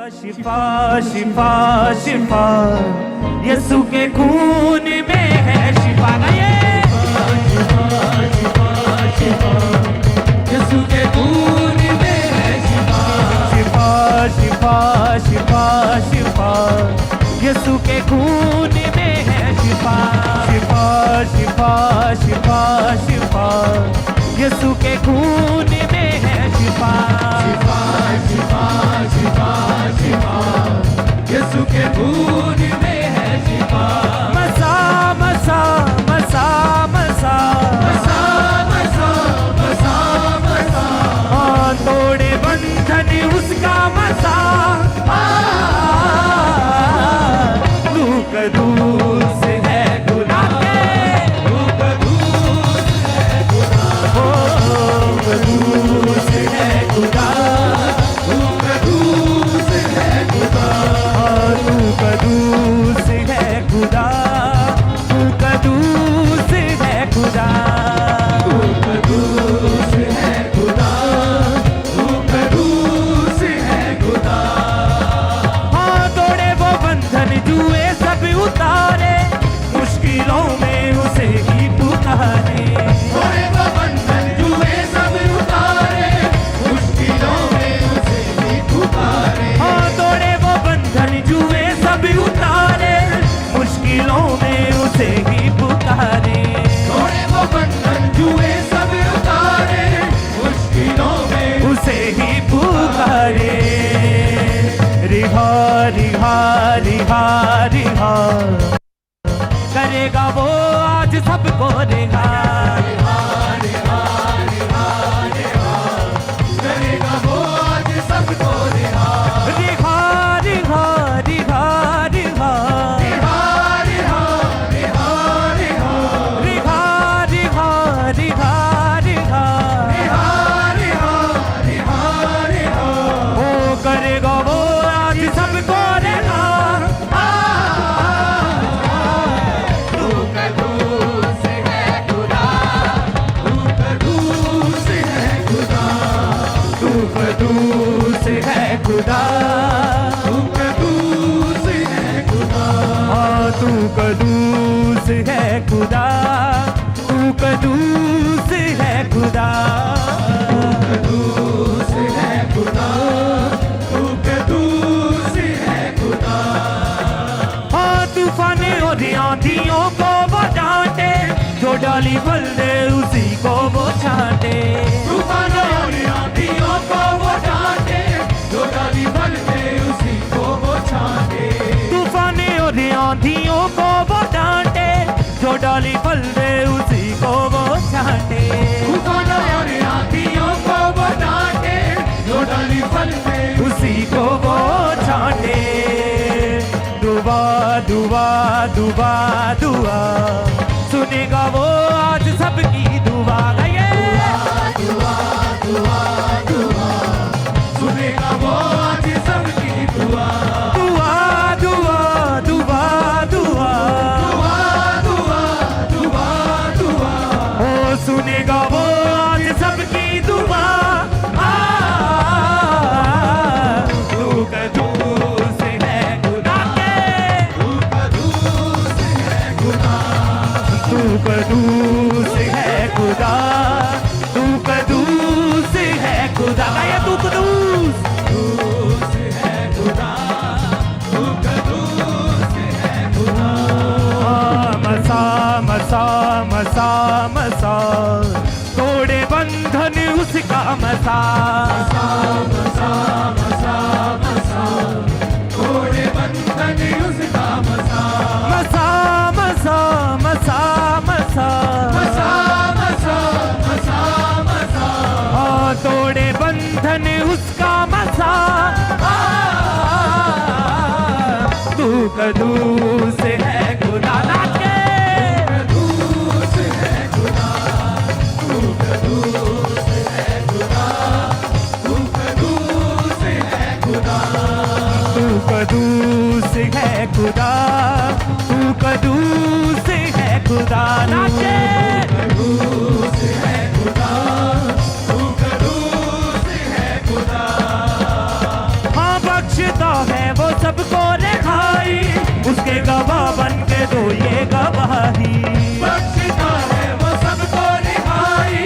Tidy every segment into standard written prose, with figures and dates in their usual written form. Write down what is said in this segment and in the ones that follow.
शिफा शिफा शिफा यीशु के खून में है शिफा। यीशु के खून में है शिफा। शिफा शिफा शिफा शिफा यीशु के खून में है शिफा। शिफा शिफा शिफा शिफा यीशु के खून में है शिफा। शिफा शिफा शिफा शिफा यीशु के खून में है शिफा। मसा मसा मसा मसा मसा मसा मसा मसा तोड़े बंधन उसका मसा। दूर से है खुदा के दूर है खुदा। दूर से है खुदा। दूर से है खुदा। दूर से है खुदा। दूर से है खुदा। दूर से है खुदा। दूर से है खुदा। हाँ तोड़े वो बंधन जुए सब उतारे मुश्किलों में उसे ही पुकारे। थोड़े वो बंधन जुए सब उतारे मुश्किलों में उसे भी पुकारे। हाँ तोड़े वो बंधन जुए सब उतारे मुश्किलों में उसे ही पुकारे। थोड़े वो बंधन जुए सब उतारे मुश्किलों में उसे ही पुकारे। रिहा रिहा रिहा रिहा करेगा वो आज सबको रिहा। करेगा वो आज सबको रिहा। रिहा रिहा रिहा रिहा रिहा रिहा रिहा रिहा रिहा रिहा रिहा रिहा रिहा रिहा रिहा रिहा। वो करेगा वो आज सबको रिहा। तू कदूर से है खुदा। तू कदूर से है खुदा। तू कदूर से है खुदा। तू कदूर से है खुदा। हाँ तू कदूर से है खुदा। तू कदूर से है खुदा। कदूर से है खुदा। तू कदूर से है खुदा। हाँ तूफाने और आंधियों को वो डांटे जो डाली फल दे उसी को वो छांटे। तूफानों और आंधियों को वो डांटे जो डाली फल दे उसी को वो छांटे। तूफाने और आंधियों को वो डांटे जो डाली फल दे उसी को वो छांटे। तूफानों और आंधियों को वो डांटे जो डाली फल दे उसी को वो छांटे। दुआ दुआ दुआ दुआ सुनेगा वो आज सबकी दुआ। दुआ दुआ दुआ सुनेगा वो आज सबकी दुआ। दुआ दुआ दुआ दुआ दुआ दुआ दुआ दुआ ओ सुनेगा वो आज सबकी दुआ। तू कदूर से है खुदा के। तू कदूर से है खुदा। तू कदूर से है खुदा। तू कदूर से है खुदा। गाया तू कदूस। कदूर से है खुदा। तू कदूर से है खुदा। मसा मसा मसा मसा तोड़े बंधन उसका मसा। मसा मसा मसा मसा थोड़े बंधन उसका मसा। मसा मसा मसा मसा मसा मसा मसा मसा हाँ तोड़े बंधन उसका मसा। तू कदूर से है खुदा नाचे। कदूर से है खुदा। तू कदूर से है खुदा। तू कदूर से है खुदा। तू कदूर से है खुदा। तू कदूर से है खुदा नाचे। कदूर से है खुदा। तू कदूर से है खुदा। हाँ बख्शता है वो सबको रिहाई, उसके गवाह बन के दो ये गवाही। बख्शता है वो सबको रिहाई,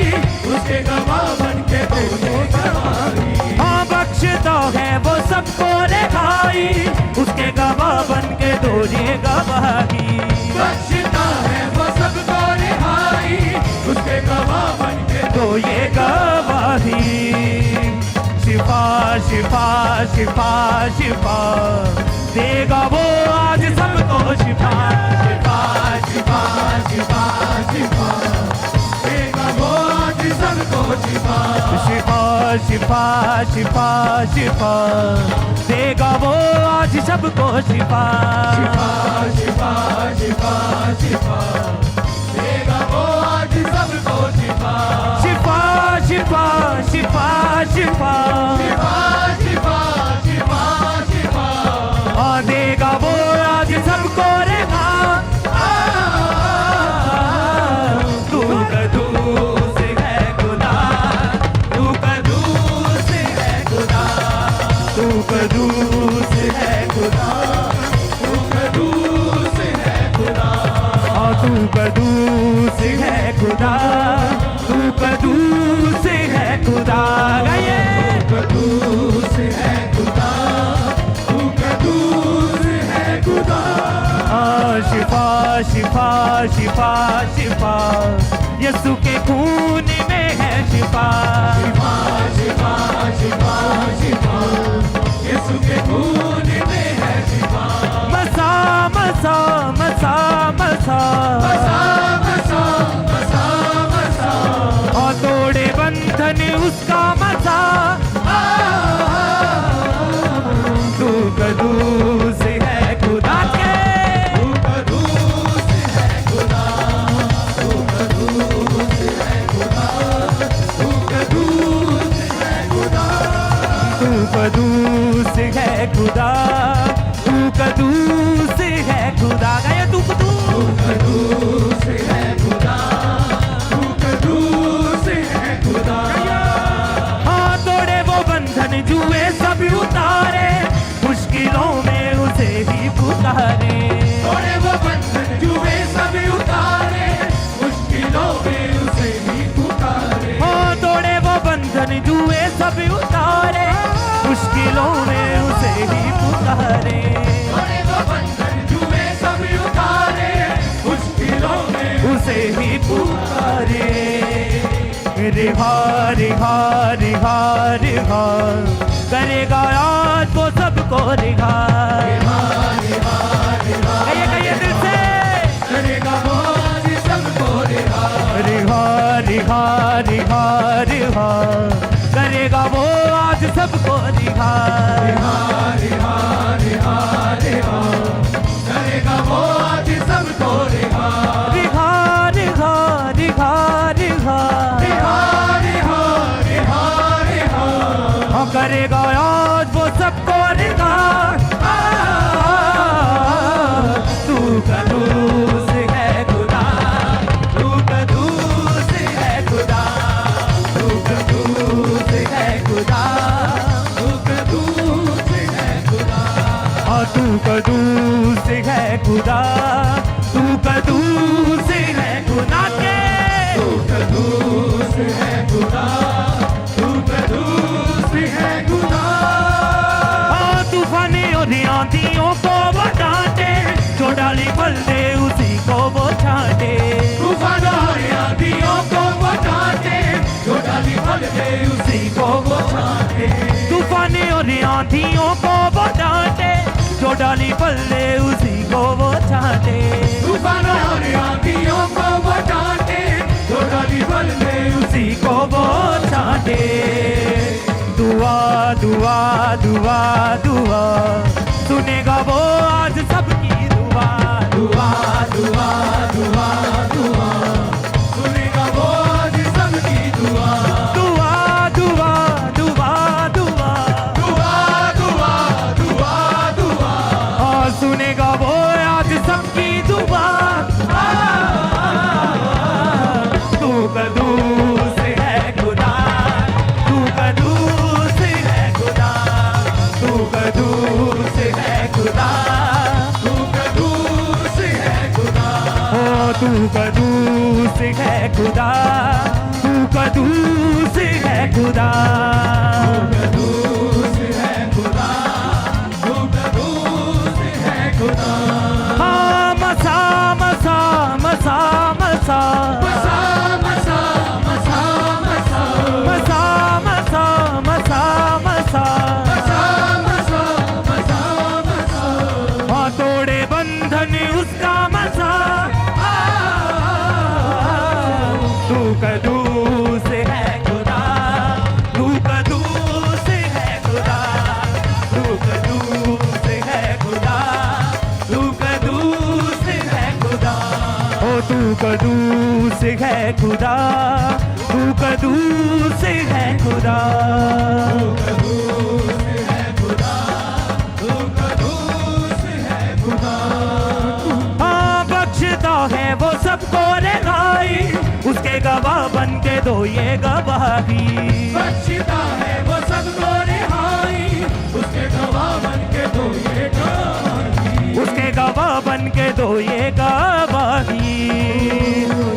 उसके गवाह बन के दो ये गवाही। हाँ बख्शता है वो सबको रिहाई, उसके गवाह बन के दो ये गवाही। बख्शता है वो सबको रिहाई, उसके गवाह बन के दो ये गवाही। शिफा शिफा शिफा शिफा देगा वो आज सबको शिफा। शिफा शिफा शिफा शिफा देगा वो आज सबको शिफा। शिफा शिफा शिफा शिफा देगा वो आज सबको शिफा। शिफा शिफा शिफा शिफा देगा वो आज सबको शिफा। शिफा शिफा शिफा शिफा शिफा शिफा शिफा शिफा हाँ देगा वो आज सबको रेखा। तू कदूस है खुदा, तू कदूस है खुदा, तू कदूस है खुदा, तू कदूस है खुदा। हाँ तू कदूस है खुदा, तू कदूस है खुदा। गाइए कदूस है खुदा, तू कदूस है खुदा। शिफा शिफा शिफा शिफा यीशु के खून में है शिफा। शिफा शिफा शिफा शिफा यीशु के खून में है शिफा। मसा मसा मसा मसा मसा मसा मसा मसा और तोड़े बंधन उसका मसा। तू कदूस है खुदा के, तू कदूस है खुदा, तू कदूस है खुदा, तू कदूस है खुदा। तू कदूस है खुदा, तू कदूस है खुदा। गाया तू कदूस है खुदा, तू कदूस है खुदा। हाँ तोड़े वो बंधन जुए सब उतारे, मुश्किलों में उसे ही पुकारे। तोड़े वो बंधन जुए सब उतारे, मुश्किलों में उसे ही पुकारे। हाँ तोड़े वो बंधन जुए सब उतारे, मुश्किलों में उसे ही पुकारे। तोड़े वो बंधन जुए सब उतारे, मुश्किलों में उसे ही पुकारे। रिहा रिहा रिहा रिहा करेगा आज वो सबको रिहा। कहिए कहिए दिल से करेगा वो आज सबको रिहा। रिहा रिहा रिहा रिहा करेगा वो आज सबको रिहा। रिहा रिहा रिहा रिहा करेगा वो आज सबको रिहा। रिहा रिहा रिहा रिहा रिहा रिहा रिहा रिहा हाँ करेगा आज वो सबको रिहा। तू कदूस है खुदा, तू कदूस है खुदा, तू कदूस है खुदा, तू कदूस है खुदा। हाँ तू कदूस है खुदा, तू कदूस है खुदा के। तू कदूस है खुदा, तू कदूस है खुदा। हाँ तूफानी और आंधियों को वो डांटे, जो डाली फल दे उसी को वो छांटे। तूफान और आंधियों को वो डांटे, जो डाली फल दे उसी को वो छांटे। तूफानी और आंधियों को वो डांटे, जो डाली फल दे उसी को वो छांटे। तूफान और आंधियों को वो डांटे, जो डाली फल दे उसी को वो छांटे। दुआ दुआ दुआ दुआ सुनेगा वो आज सबकी दुआ। दुआ दुआ दुआ दुआ सुनेगा वो आज सबकी दुआ। दुआ दुआ दुआ दुआ दुआ दुआ दुआ दुआ हाँ सुनेगा वो आज सबकी दुआ। तू कदूस है खुदा, तू कदूस है खुदा, तू कदूस है खुदा, तू कदूस है खुदा, ओ तू कदूस है खुदा, तू कदूस है खुदा, कदूस है खुदा, तू कदूस है खुदा। हाँ मसा मसा मसा मसा मसा मसा मसा मसा मसा मसा मसा मसा मसा मसा मसा मसा हाँ तोड़े बंधन उसका मसा, तू कदूस है खुदा, तू कदूस है खुदा, तू कदूस है खुदा, तू कदूस है खुदा, ओ तू कदूस है खुदा, तू कदूस है खुदा, कदूस है खुदा, तू कदूस है खुदा। हाँ बख्शता है वो सबको रिहाई, उसके गवाह बन के दो ये गवाही, बख्शता है वो सबको रिहाई, उसके गवाह बन के दो ये गवाही, उसके गवाह बन के दो ये गवाही,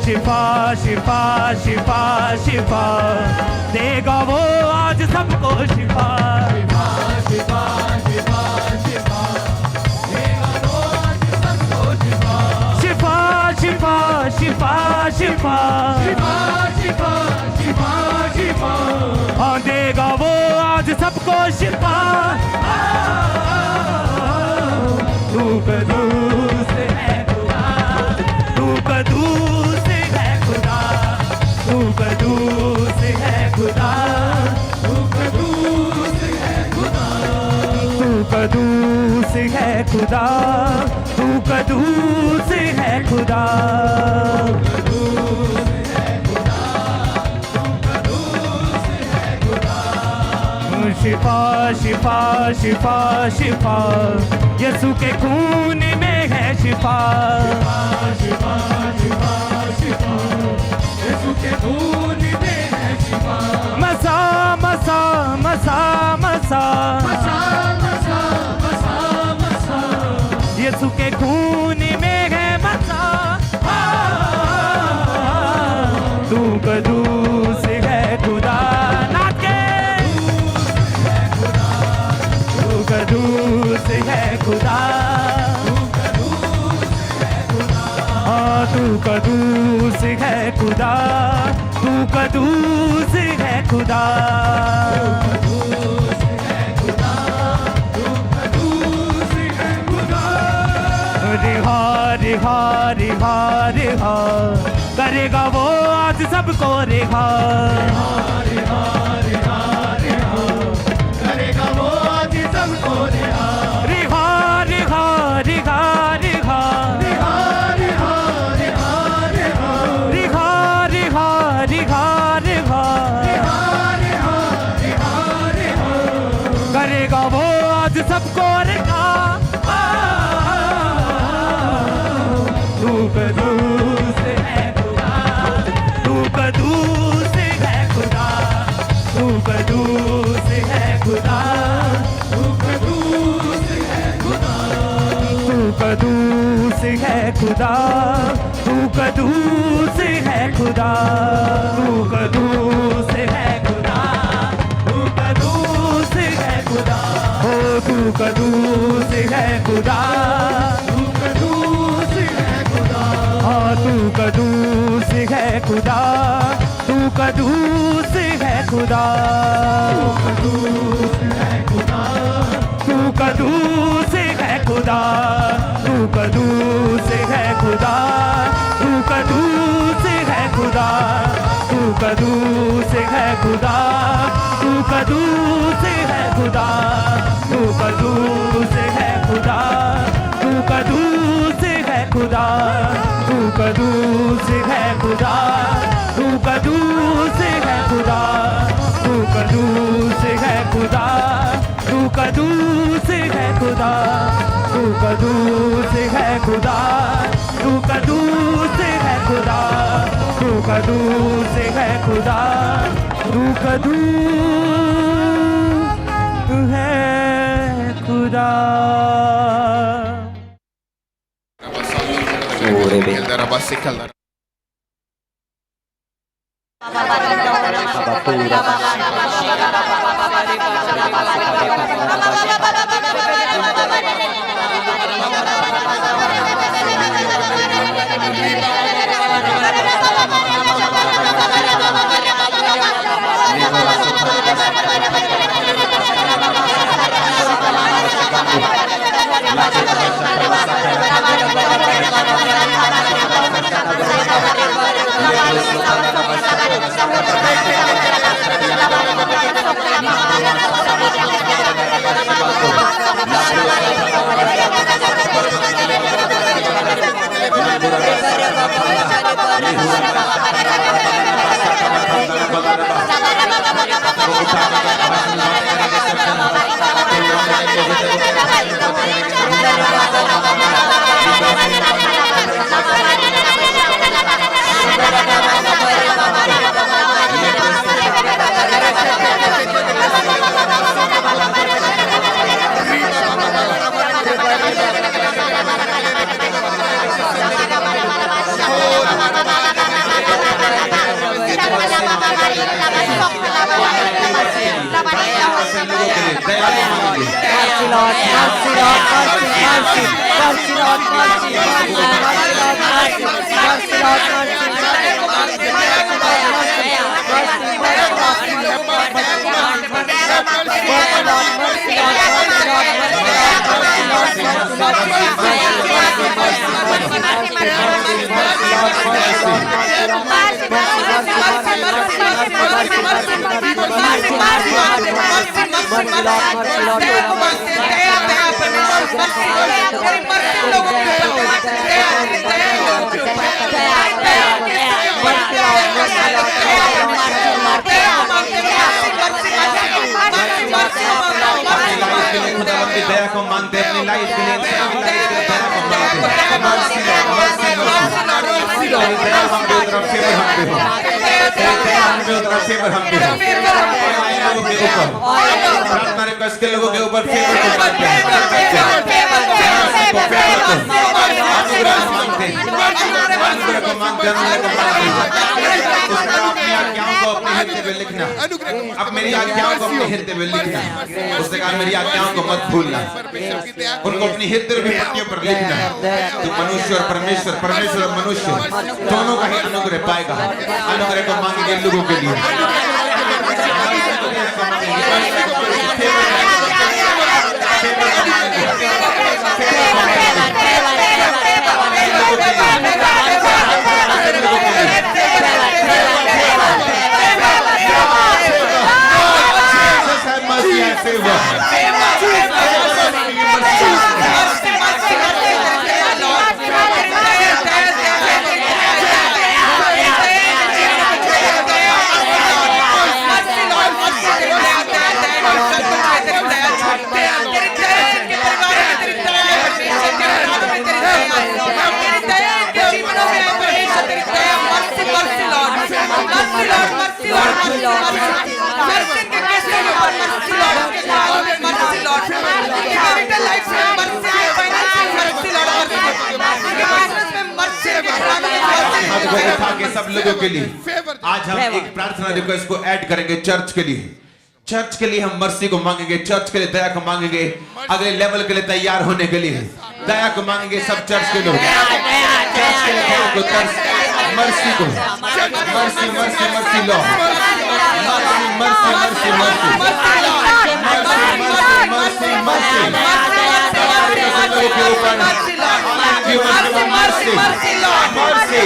शिफा शिफा शिफा शिफा देगा वो आज सबको शिफा, शिफा शिफा शिफा शिफा देगा तो आज सबको शिफा, शिफा शिफा शिफा शिफा शिफा शिफा शिफा शिफा हाँ देगा वो आज सबको शिफा, तू कदूस है खुदा, तू कदूस है खुदा, तू कदूस है खुदा, तू कदूस है खुदा, तू कदूस है खुदा, तू कदूस है खुदा, कदूस है खुदा, तू कदूस है खुदा। शिफा शिफा शिफा शिफा यसु के खून में है शिफा, शिफा शिफा शिफा यीशु के खून में है शिफा, मसा मसा मसा मसा मसा मसा मसा मसा यसु के खून में है मसा, तू कदूस है खुदा, नाच के तू कदूस है खुदा, हाँ तू कदूस है खुदा, तू कदूस है खुदा, कदूस है खुदा, तू कदूस है खुदा। रिहा रिहा रिहा रिहा करेगा वो आज सबको रिहा, रिहा रिहा रिहा करेगा वो आज सबको रिहा, रिहा रिहा रिहा रिहा रिहा रिहा रिहा रिहा रिहा रिहा रिहा रिहा रिहा रिहा रिहा रिहा करेगा वो आज सबको रिहा, तू कदूस है खुदा, तू कदूस है खुदा, तू कदूस है खुदा, तू कदूस है खुदा, तू कदूस है खुदा, तू कदूस है खुदा, तू कदूस है खुदा, तू कदूस है खुदा, ओ तू कदूस है खुदा, तू कदूस है खुदा, हाँ तू कदूस है खुदा, तू कदूस है खुदा, कदूस है खुदा, तू कदूस है खुदा, तू कदूस है खुदा, तू कदूस है खुदा, तू कदूस है खुदा, तू कदूस है खुदा, तू कदूस है खुदा, तू कदूस है खुदा, तू कदूस है खुदा, तू कदूस है खुदा, तू कदूस है खुदा, तू कदूस है खुदा, तू कदूस है खुदा, तू कदूस है खुदा, तू कदूस है खुदा, तू कदूस है खुदा दया को मांगते अपनी लाइफ के लिए प्रार्थना रिक्वेस्ट के लोगों के ऊपर फेवर को मांगते हैं अपनी आज्ञाओं को अपने हृदय में लिखना अब मेरी आज्ञाओं को अपने हृदय में लिखना उसने कहा मेरी आज्ञाओं को मत भूलना उनको अपनी हृदय की पट्टियों पर लिखना तो मनुष्य और परमेश्वर परमेश्वर और मनुष्य दोनों का ही अनुग्रह पाएगा अनुग्रह को मांगेंगे लोगों के लिए सब लोगों के लिए आज हम एक प्रार्थना रिक्वेस्ट को ऐड करेंगे चर्च के लिए हम मर्सी को मांगेंगे चर्च के लिए दया को मांगेंगे अगले लेवल के लिए तैयार होने के लिए दया को मांगेंगे सब चर्च के लोग चर्च के लिए दया को मर्सी को मर्सी मर्सी मर्सी लो mercy mercy mercy mercy mercy mercy के ऊपर मर्सी मर्सी मर्सी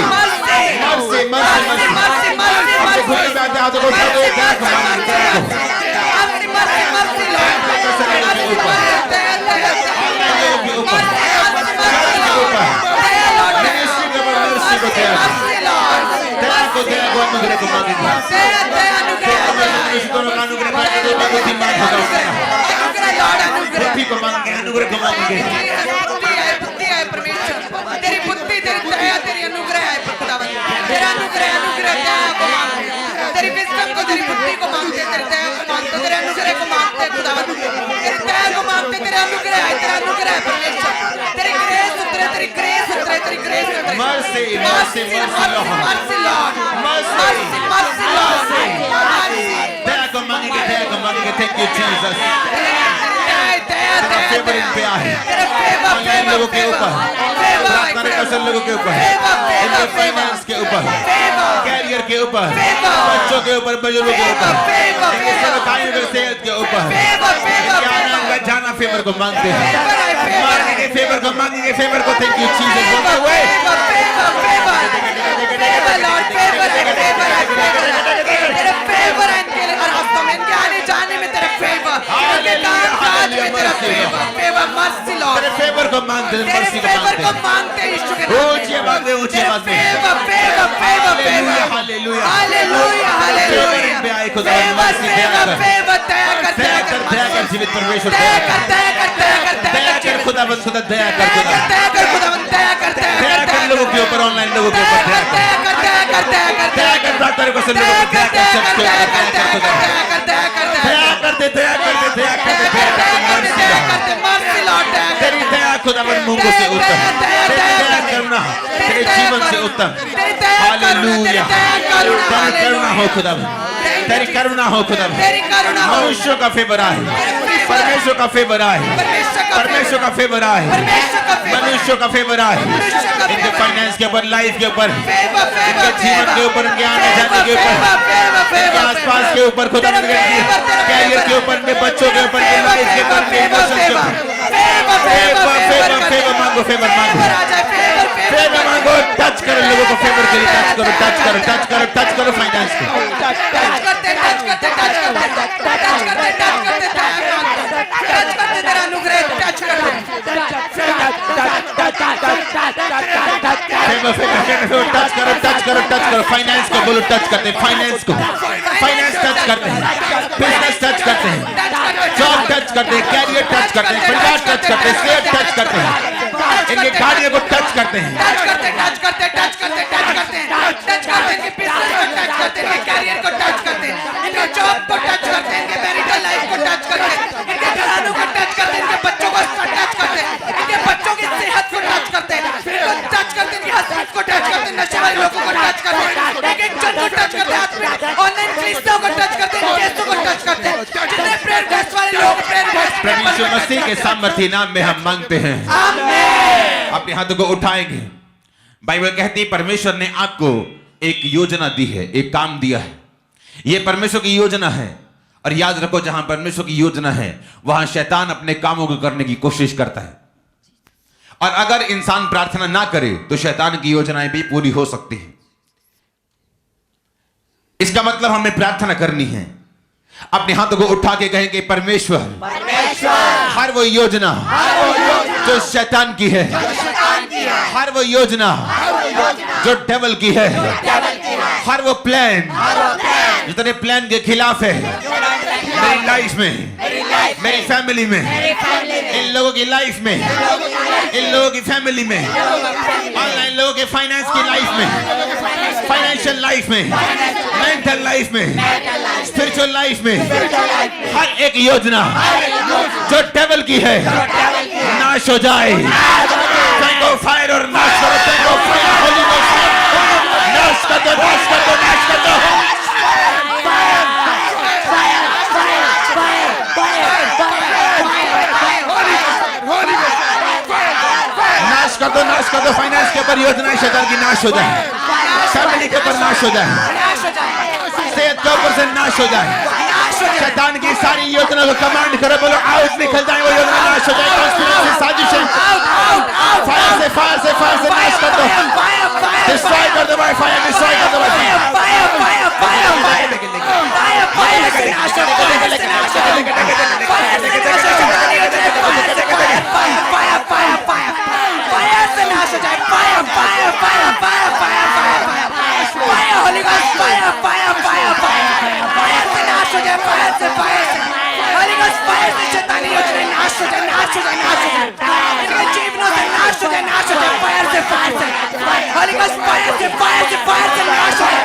तेरी बुद्धि तेरी दया तेरी अनुग्रह है तेरा अनुग्रह तेरी विजडम को तेरी बुद्धि को मांगते तेरी दया को मांगते तेरे अनुग्रह को मांगते खुदावंद तेरी दया को मांगते तेरा अनुग्रह है, तेरा अनुग्रह है परमेश्वर, तेरी ग्रेस उतरे, तेरी ग्रेस उतरे, तेरी ग्रेस उतरे। Mercy, mercy, mercy, Lord. Mercy Lord, Mercy. Mercy mercy Lord, mercy. दया को मांगेंगे, दया को मांगेंगे। Thank you, Jesus. तेरा फेवर इन पे आए, ऑनलाइन लोगों के ऊपर, प्रार्थना कौशल लोगों के ऊपर, इनके फाइनेंस के ऊपर, कैरियर के ऊपर, बच्चों के ऊपर, बुजुर्गों के ऊपर, इनके सेवकाइयों के सेहत के ऊपर, इनके आना का जाना फेवर को मांगते हैं, मांगेंगे फेवर को, मांगेंगे फेवर को। Thank you Jesus. बोलते हुए तेरे फेवर को मांगते हैं, मर्सी को मांगते हैं। ऊंची आवाज में, ऊंची आवाज में। हालेलुया, हालेलुया, हालेलुया, हालेलुया। पे आए खुदा, मर्सी दया कर, दया कर, दया कर जीवित परमेश्वर, दया कर, दया कर, दया कर, दया कर खुदा, बस खुदा दया कर, खुदा दया कर, खुदा दया कर, दया कर लोगों के ऊपर, ऑनलाइन लोगों के ऊपर, दया कर, दया कर, दया कर, दया कर, दया कर प्रार्थना को सुन लोगों को, दया कर, चर्च के ऊपर, दया कर, दया कर, दया कर, दया कर, दया करते, दया करते, दया करते, दया करते, मर्सी लॉर्ड, तेरी दया खुदावन मुंह से उत्तम, तेरी दया करुणा तेरे जीवन से उत्तम। हालेलुया, तेरी करुणा हो खुदावन, तेरी करुणा हो खुदावन। मनुष्यों का फेवर आए, परमेश्वर का फेवर आए, परमेश्वर का फेवर आए, मनुष्यों का फेवर आए, इनके फाइनेंस के ऊपर, लाइफ के ऊपर, इनके जीवन के ऊपर, इनके आने जाने के ऊपर, इनके आसपास के ऊपर, खुदा कैरियर के ऊपर, इनके बच्चों के ऊपर, इनके लाइफ के ऊपर, इनके इमोशंस के ऊपर। फेवर मांगो, फेवर मांगो, फेवर मांगो। टच करो लोगों को, फेवर के लिए टच करो, टच करो, टच करो, टच करो फाइनेंस को। तेरा अनुग्रह टच करो, टच करो, टच करो फाइनेंस को। बोलो टच करते हैं फाइनेंस को, फाइनेंस टच करते हैं, बिजनेस टच करते हैं, जॉब टच करते हैं, कैरियर टच करते हैं, परिवार टच करते हैं, सेहत टच करते हैं, इनके गाड़ियों को टच करते हैं, टच करते, टच करते, टच करते, टच करते हैं, टच करते, इनके बिजनेस को टच करते हैं, इनके कैरियर को टच करते हैं, इनके जॉब को टच करते हैं, इनके मैरिटल लाइफ को टच करते हैं, इनके घरानों को टच करते हैं, इनके बच्चों को टच करते हैं, इनके बच्चों की सेहत को टच करते हैं, टच करते हैं, इनके हस्बैंड को टच करते हैं, नशे वाले लोगों को टच करते हैं, एक जन को टच करते हैं, ऑनलाइन क्रिश्चियनों को टच करते हैं, केसों को टच करते हैं, जितने प्रेयर बेस्ट वाले लोग प्रेयर बेस्ट प्रभु यीशु मसीह के सामर्थी नाम में हम मांगते हैं, आमीन। अपने हाथों को उठाएंगे। बाइबल कहती है परमेश्वर ने आपको एक योजना दी है, एक काम दिया है। यह परमेश्वर की योजना है, और याद रखो जहां परमेश्वर की योजना है वहां शैतान अपने कामों को करने की कोशिश करता है। और अगर इंसान प्रार्थना ना करे तो शैतान की योजनाएं भी पूरी हो सकती है। इसका मतलब हमें प्रार्थना करनी है। अपने हाथों को उठा के कहेंगे परमेश्वर, हर वो योजना जो शैतान की है, हर वो योजना जो डेविल की है, हर वो प्लान जो तेरे प्लान के खिलाफ है मेरी लाइफ में, मेरी फैमिली में, इन लोगों की लाइफ में, इन लोगों की फैमिली में, ऑनलाइन लोगों के फाइनेंस की लाइफ में, फाइनेंशियल लाइफ में, मेंटल लाइफ में, स्पिरिचुअल लाइफ में, हर एक योजना जो डेविल की है नाश हो जाए। फेंको फायर और नाश करो, फेंको फायर, होली गोस्ट नाश कर दो, नाश कर दो, नाश कर दो। नाश कर दो, नाश कर दो। फाइनेंस के ऊपर योजनाएं शैतान की नाश हो जाए, फैमिली के ऊपर नाश हो जाए, सेहत के ऊपर से नाश हो जाए। शैतान की सारी योजना को कमांड करो, बोलो आउट, निकल जाए वो योजना, नाश हो जाए। कॉन्स्पिरेसी, साजिशें फायर से, फायर से, फायर से नाश कर दो, डिस्ट्रॉय कर दो बाय फायर, डिस्ट्रॉय कर दो by fire, fire, fire, fire, fire, fire से नाश हो जाए, फायर से नाश हो जाए, फायर से नाश हो जाए, fire, fire, fire, fire, fire से नाश हो जाए, fire, fire, fire, fire, fire, fire, fire, Holi ghost fire, fire, fire, fire, fire से नाश हो जाए, फायर से, फायर से, होली गोस्ट फायर से शैतानी योजना नाश हो जाए, नाश हो जाए, नाश हो जाए। जीवनों से नाश हो जाए, नाश हो जाए, फायर से, फायर से, होली गोस्ट फायर से, फायर से, फायर से नाश हो जाए,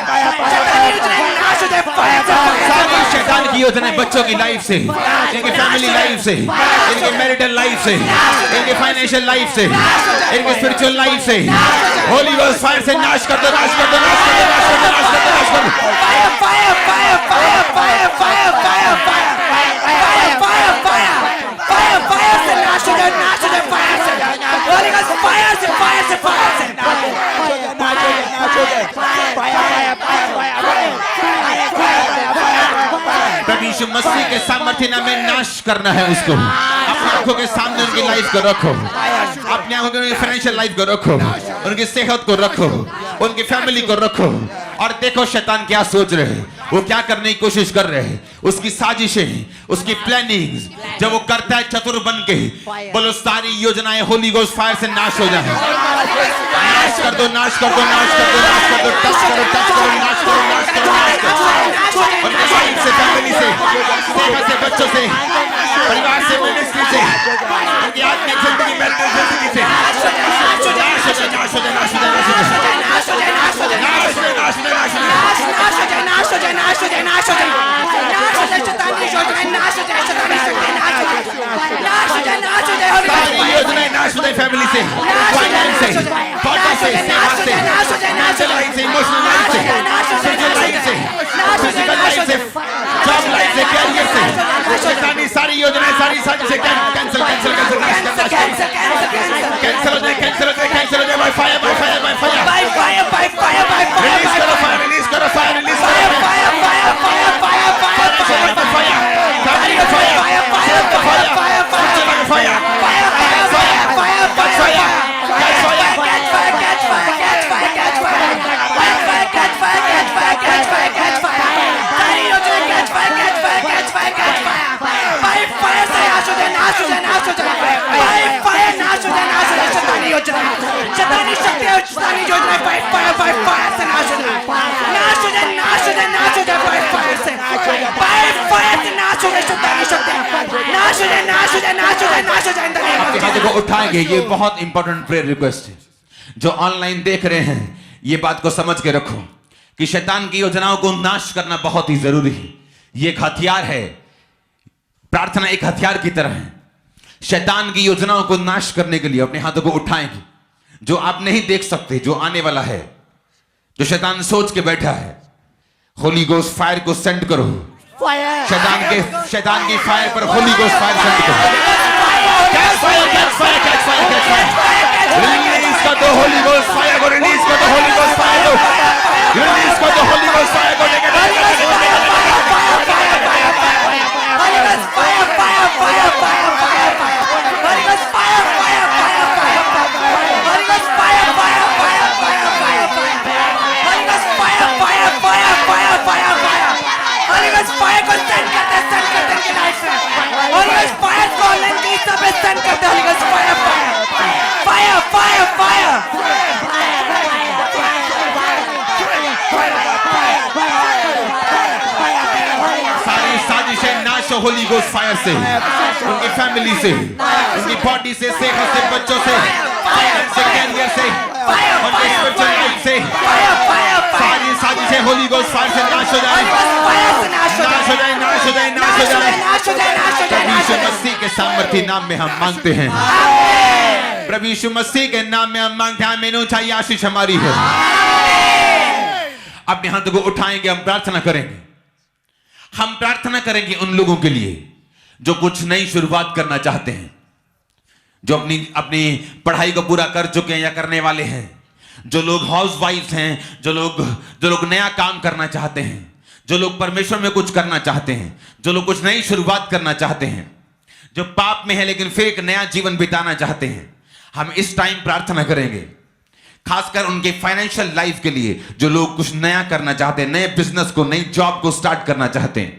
शैतानी योजनाएं नाश हो जाए, फायर से, फायर से। सारी शैतान की योजनाएं बच्चों की लाइफ से, इनकी फैमिली लाइफ से, इनके मैरिटल लाइफ से, इनके फाइनेंशियल लाइफ से, इनके स्पिरिचुअल लाइफ से होली गोस्ट फायर से नाश कर दो, नाश कर दो, नाश कर दो, नाश कर दो, नाश कर दो, नाश कर दो। Fire, fire, fire, fire, fire, fire, fire, fire, fire, fire, fire, fire, fire से नाश हो जाए, नाश हो जाए, फायर से, होली गोस्ट फायर से, फायर से, फायर से नाश हो जाए, नाश हो जाए, नाश हो जाए, फायर, फायर, फायर, प्रभु यीशु मसीह के सामर्थ्य नाम में नाश करना है उसको। अपनी आंखों के सामने उनकी लाइफ को रखो, अपनी आंखों में फाइनेंशियल लाइफ को रखो, उनकी सेहत को रखो, उनकी फैमिली को रखो और देखो शैतान क्या सोच रहे हैं, वो क्या करने की कोशिश कर रहे हैं, उसकी साजिशें, उसकी प्लानिंग्स जब वो करता है चतुर बन के, बोलो सारी योजनाएं होली गोस्ट फायर से नाश हो जाए। नाश कर दो, नाश कर दो, नाश कर दो, नाश कर दो, टच करो, टच करो, नाश करो, नाश करो, नाश करो। उनके लाइफ से, फैमिली से, सेहत से, बच्चों से, परिवार से, मिनिस्ट्री से, उनकी आत्मिक जिंदगी, मेंटल जिंदगी से नाश हो जाए, नाश हो जाए, नाश हो जाए, नाश हो जाए, नाश हो जाए, नाश हो जाए, नाश हो जाए, नाश हो जाए, नाश हो जाए, नाश हो जाए, नाश हो जाए, नाश हो जाए, नाश हो जाए, नाश हो जाए, नाश हो जाए, शैतानी योजनाएं नाश हो जाए, शैतानी शक्तियां नाश हो जाए, नाश हो जाए, नाश हो जाए, होली गोस्ट सारी योजनाएं नाश हो जाए, फैमिली से, फाइनेंस से, बॉडी से, सेवा से, मेंटल लाइफ से, इमोशनल लाइफ से, स्पिरिचुअल लाइफ से, फिजिकल लाइफ से, जॉब लाइफ से, कैरियर से, शैतानी सारी योजनाएं, सारी साजिशें cancel, cancel, cancel, cancel, cancel हो जाए, कैंसिल हो जाए, कैंसिल हो जाए, by fire, by fire, by fire, by fire, by fire, by fire, release करो फायर, रिलीज करो फायर, रिलीज करो fire, fire, fire, fire, fire, fire, fire, fire, family का fire, fire, fire, fire, fire, बच्चों का fire, fire, fire, fire, fire, catch fire, catch fire, catch fire, catch fire, catch fire, catch fire, fire, fire, catch fire, catch fire, catch fire, catch fire, सारी योजनाएं catch fire, catch fire, catch fire, catch fire, fire, fire से नाश हो जाए, नाश हो जाए, नाश हो जाए, fire, fire नाश हो जाए, नाश हो जाए, शैतानी योजना, शैतानी शक्तियां, शैतानी योजनाएं fire, fire, fire, fire से नाश हो जाए, नाश हो जाए, नाश हो जाए, नाश हो जाए, fire, fire से, fire, fire से नाश हो जाए, शैतानी शक्तियां, नाश हो जाए, नाश हो जाए, नाश हो जाए, नाश हो जाए, आपके हाथों को उठाएंगे। ये बहुत इंपॉर्टेंट प्रेयर रिक्वेस्ट है। जो ऑनलाइन देख रहे हैं ये बात को समझ के रखो कि शैतान की योजनाओं को नाश करना बहुत ही जरूरी है। ये एक हथियार है, प्रार्थना एक हथियार की तरह है। शैतान की योजनाओं को नाश करने के लिए अपने हाथों को उठाएंगे। जो आप नहीं देख सकते, जो आने वाला है, जो शैतान सोच के बैठा है, होली गोस्ट फायर को सेंड करो। शैतान की फायर पर होली गोस्ट फायर सेंड करो। Catch fire, catch fire, catch fire, catch fire, release कर दो होली गोस्ट फायर को, रिलीज कर दो होली गोस्ट फायर को, रिलीज कर दो होली गोस्ट फायर को। सारी साजिशें नाश हो होली गोस्ट फायर से, उनकी फैमिली से, उनकी बॉडी से, सेहत से, बच्चों से, फाइनेंस से, कैरियर से, उनके स्पिरिचुअल लाइफ से, सारी साजिशें होली गोस्ट फायर से नाश हो जाए, नाश हो जाए, नाश हो जाए, नाश हो जाए। प्रभु यीशु मसीह के सामर्थ्य नाम में हम मांगते हैं। प्रभु यीशु मसीह के नाम में हम मांगते हैं। आमीन। ऊंचाई आशीष हमारी है। अपने हाथों को उठाएंगे, हम प्रार्थना करेंगे। हम प्रार्थना करेंगे उन लोगों के लिए जो कुछ नई शुरुआत करना चाहते हैं, जो अपनी पढ़ाई को पूरा कर चुके हैं या करने वाले हैं, जो लोग हाउस वाइफ हैं, जो लोग नया काम करना चाहते हैं, जो लोग परमेश्वर में कुछ करना चाहते हैं, जो लोग कुछ नई शुरुआत करना चाहते हैं, जो पाप में है लेकिन फिर एक नया जीवन बिताना चाहते हैं। हम इस टाइम प्रार्थना करेंगे खासकर उनके फाइनेंशियल लाइफ के लिए, जो लोग कुछ नया करना चाहते हैं, नए बिजनेस को, नई जॉब को स्टार्ट करना चाहते हैं,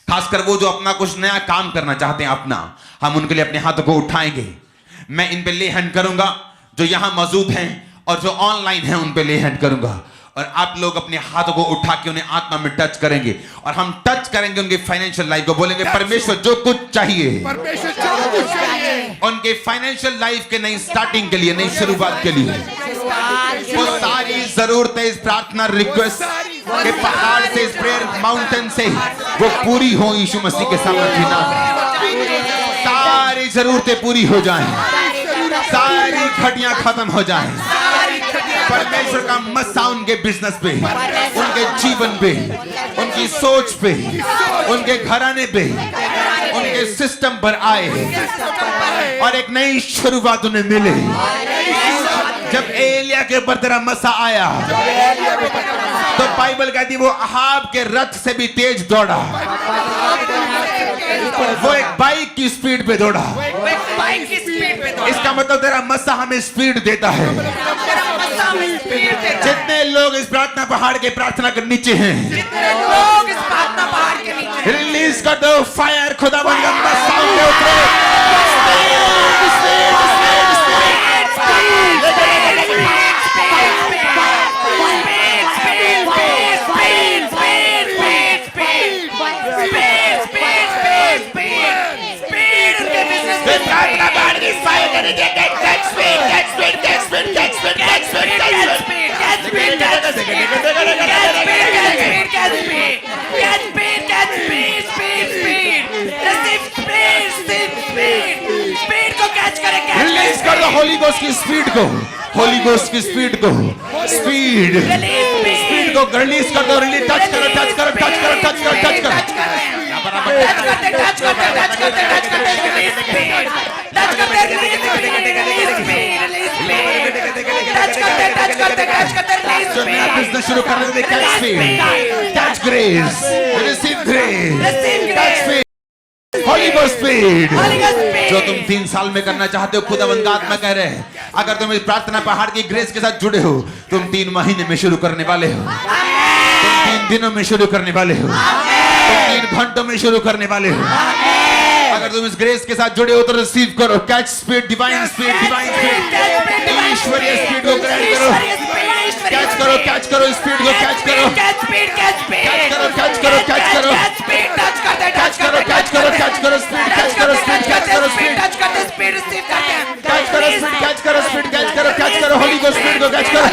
खासकर वो जो अपना कुछ नया काम करना चाहते हैं अपना, हम उनके लिए अपने हाथों को उठाएंगे। मैं इन पे ले हैंड करूंगा, जो यहां मौजूद हैं और जो ऑनलाइन हैं उन पे ले हैंड करूंगा। और आप लोग अपने हाथों को उठा के उन्हें आत्मा में टच करेंगे और हम टच करेंगे उनके फाइनेंशियल लाइफ को, बोलेंगे परमेश्वर जो कुछ चाहिए उनके फाइनेंशियल लाइफ के नई स्टार्टिंग के लिए, नई शुरुआत के लिए, वो सारी जरूरतें इस प्रार्थना रिक्वेस्ट के पहाड़ से, इस प्रेयर माउंटेन से वो पूरी हो यीशु मसीह के सामर्थ्य नाम। सारी जरूरतें पूरी हो जाएं, सारी घटियां खत्म हो जाएं। परमेश्वर का मस्सा उनके बिजनेस पे, उनके जीवन पे, उनकी सोच पे, उनके घराने पे, उनके सिस्टम पर आए और एक नई शुरुआत उन्हें मिले। जब एलिया के ऊपर तेरा मस्सा आया तो बाइबल कहती वो अहाब के रथ से भी तेज दौड़ा, वो एक बाइक की स्पीड पे दौड़ा। इसका मतलब तेरा मस्सा हमें स्पीड देता है। जितने लोग इस प्रार्थना पहाड़ के प्रार्थना के नीचे हैं, रिलीज कर दो फायर, खुदावंद का मस्सा उनके ऊपर। रिलीज कर दो होली गोस्ट की स्पीड को, होली गोस्ट की स्पीड को, स्पीड स्पीड को रिलीज कर दो। रिलीज टच करो, टच करो, टच करो, टच करो, टच करो, बिजनेस शुरू करने में catch speed, catch grace, receive grace, catch speed, Holi ghost speed. जो तुम 3 साल में करना चाहते हो, खुदावंद आत्मा कह रहे हैं अगर तुम इस प्रार्थना पहाड़ की ग्रेस के साथ जुड़े हो, तुम 3 महीने में शुरू करने वाले हो, तुम 3 दिनों में शुरू करने वाले हो, तुम 3 घंटों में शुरू करने वाले हो। अगर तुम इस ग्रेस के साथ जुड़े हो तो रिसीव करो catch speed, divine speed, divine speed, ईश्वरीय स्पीड को ग्रहण करो। कैच करो, कैच करो, स्पीड को कैच करो, कैच करो, कैच करो, कैच करो, कैच करो, कैच करो, कैच करो, स्पीड, कैच करो, स्पीड, कैच करो, स्पीड, कैच करो, स्पीड, कैच करो, स्पीड, कैच करो, कैच करो, होली गोस्ट स्पीड को कैच करो।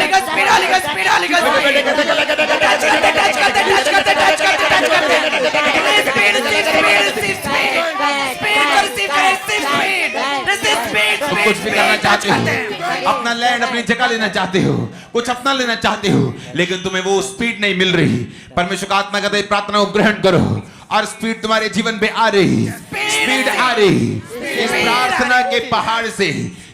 कुछ भी करना चाहते हो, अपना लैंड, अपनी जगह लेना चाहते हो, कुछ अपना लेना चाहते हो, लेकिन तुम्हें वो स्पीड नहीं मिल रही। परमेश्वर का आत्मा कहता है प्रार्थना को ग्रहण करो और स्पीड तुम्हारे जीवन पे आ रही, स्पीड आ रही। इस प्रार्थना के पहाड़ से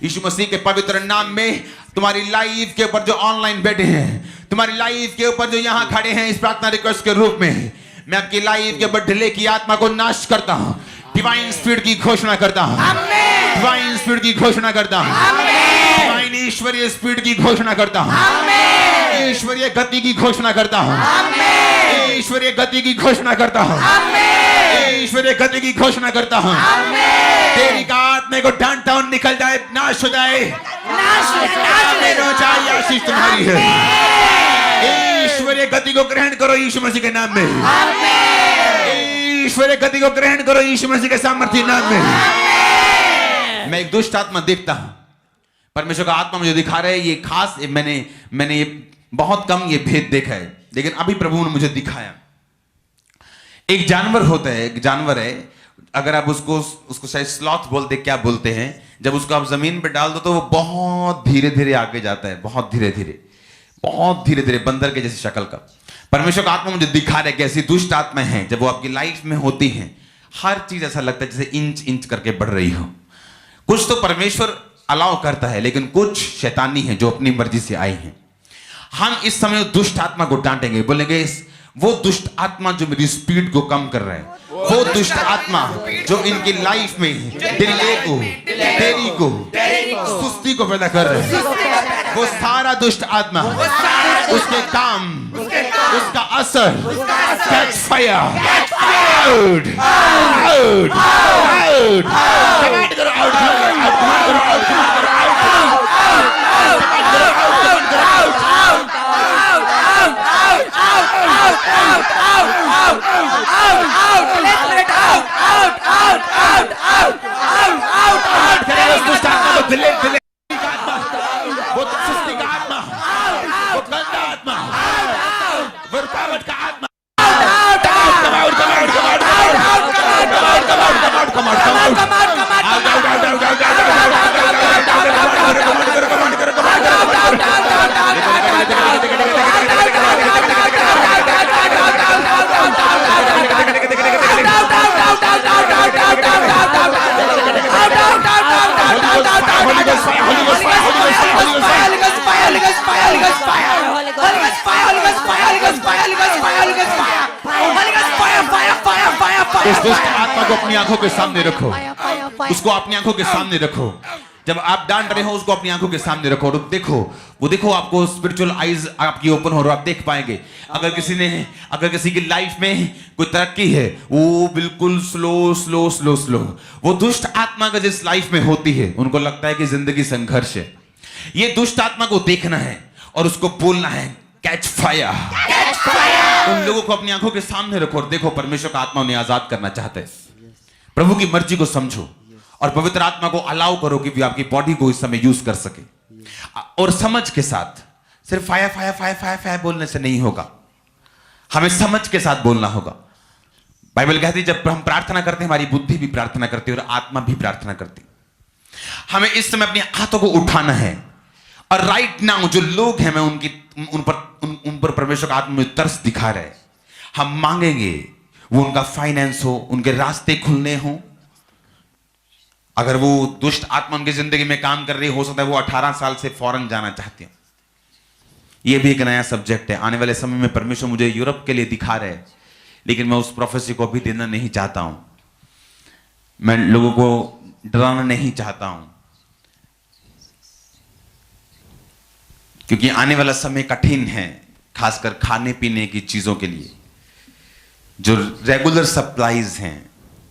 यीशु मसीह के पवित्र नाम में तुम्हारी लाइफ के ऊपर जो ऑनलाइन बैठे हैं, तुम्हारी लाइफ के ऊपर जो यहाँ खड़े हैं इस प्रार्थना रिक्वेस्ट के रूप में, मैं आपकी लाइफ के ऊपर डिले की आत्मा को नाश करता हूँ। डिवाइन स्पीड की घोषणा करता हूँ, डिवाइन स्पीड की घोषणा करता हूँ, डिवाइन ईश्वरीय स्पीड की घोषणा करता हूँ, ईश्वरीय गति की घोषणा करता हूँ, ईश्वरीय गति की घोषणा करता हूँ, ईश्वरीय गति की घोषणा करता हूँ। तेरी का आत्मा को डांटता हूँ, निकल जाए, नाश हो जाए, आशीष तुम्हारी है। ईश्वरीय गति को ग्रहण करो यीशु मसीह के नाम में, ईश्वरीय गति को ग्रहण करो यीशु मसीह के सामर्थ्य नाम में। मैं एक दुष्ट आत्मा देखता हूं, परमेश्वर का आत्मा मुझे दिखा रहा है। ये खास मैंने ये बहुत कम ये भेद देखा है, लेकिन अभी प्रभु ने मुझे दिखाया। एक जानवर होता है, एक जानवर है, अगर आप उसको शायद स्लॉथ बोलते, क्या बोलते हैं, जब उसको आप जमीन पे डाल दो तो वो बहुत धीरे धीरे आगे जाता है, बहुत धीरे धीरे, बहुत धीरे धीरे, बंदर के जैसी शक्ल का। परमेश्वर का आत्मा मुझे दिखा रहा है कि ऐसी दुष्ट आत्मा है जब वो आपकी लाइफ में होती है, हर चीज ऐसा लगता है जैसे इंच इंच करके बढ़ रही हो। कुछ तो परमेश्वर अलाउ करता है, लेकिन कुछ शैतानी है जो अपनी मर्जी से आई है। हम इस समय दुष्ट आत्मा को डांटेंगे, बोलेंगे वो दुष्ट आत्मा जो मेरी स्पीड को कम कर रहा है, वो दुष्ट आत्मा जो इनकी लाइफ में डिले को, देरी को, सुस्ती को पैदा कर रहा है, वो सारा दुष्ट आत्मा, उसके काम, उसका असर, catch fire, out, out, out, command करो, out, out, out, out, Ghost fire, Holy Ghost fire, Holy Ghost fire, Holy Ghost fire. Holy Ghost fire, Holy Ghost fire, Holy Ghost fire, Holy Ghost fire, Holy Ghost fire, Holy Ghost fire, Holy Ghost fire, Holy Ghost fire, Holy Ghost fire, fire, fire, fire, fire. उस दुष्ट आत्मा को अपनी आंखों के सामने रखो, उसको अपनी आंखों के सामने रखो। जब आप डांट रहे हो उसको अपनी आंखों के सामने रखो और देखो, वो देखो, आपको स्पिरिचुअल आईज आपकी ओपन हो और आप देख पाएंगे। अगर किसी की लाइफ में कोई तरक्की है, वो बिल्कुल स्लो, वो दुष्ट आत्मा का जिस लाइफ में होती है, उनको लगता है कि जिंदगी संघर्ष है। ये दुष्ट आत्मा को देखना है और उसको बोलना है, कैच फायर। उन लोगों को अपनी आंखों के सामने रखो और देखो, परमेश्वर का आत्मा उन्हें आजाद करना चाहता है। प्रभु की मर्जी को समझो और पवित्र आत्मा को अलाउ करो कि आपकी बॉडी को इस समय यूज कर सके। और समझ के साथ, सिर्फ फायर बोलने से नहीं होगा, हमें समझ के साथ बोलना होगा। बाइबल कहती है जब हम प्रार्थना करते हैं, हमारी बुद्धि भी प्रार्थना करती है और आत्मा भी प्रार्थना करती है। हमें इस समय अपनी हाथों को उठाना है और राइट नाउ जो लोग हैं, मैं उन पर परमेश्वर का आत्मा में तरस दिखा रहे हैं। हम मांगेंगे, वो उनका फाइनेंस हो, उनके रास्ते खुलने हो। अगर वो दुष्ट आत्मा उनकी जिंदगी में काम कर रही हो सकता है वो 18 साल से फॉरेन जाना चाहती हो। ये भी एक नया सब्जेक्ट है। आने वाले समय में परमेश्वर मुझे यूरोप के लिए दिखा रहे हैं, लेकिन मैं उस प्रोफेसी को भी देना नहीं चाहता हूं। मैं लोगों को डराना नहीं चाहता हूं, क्योंकि आने वाला समय कठिन है, खासकर खाने पीने की चीजों के लिए। जो रेगुलर सप्लाईज हैं,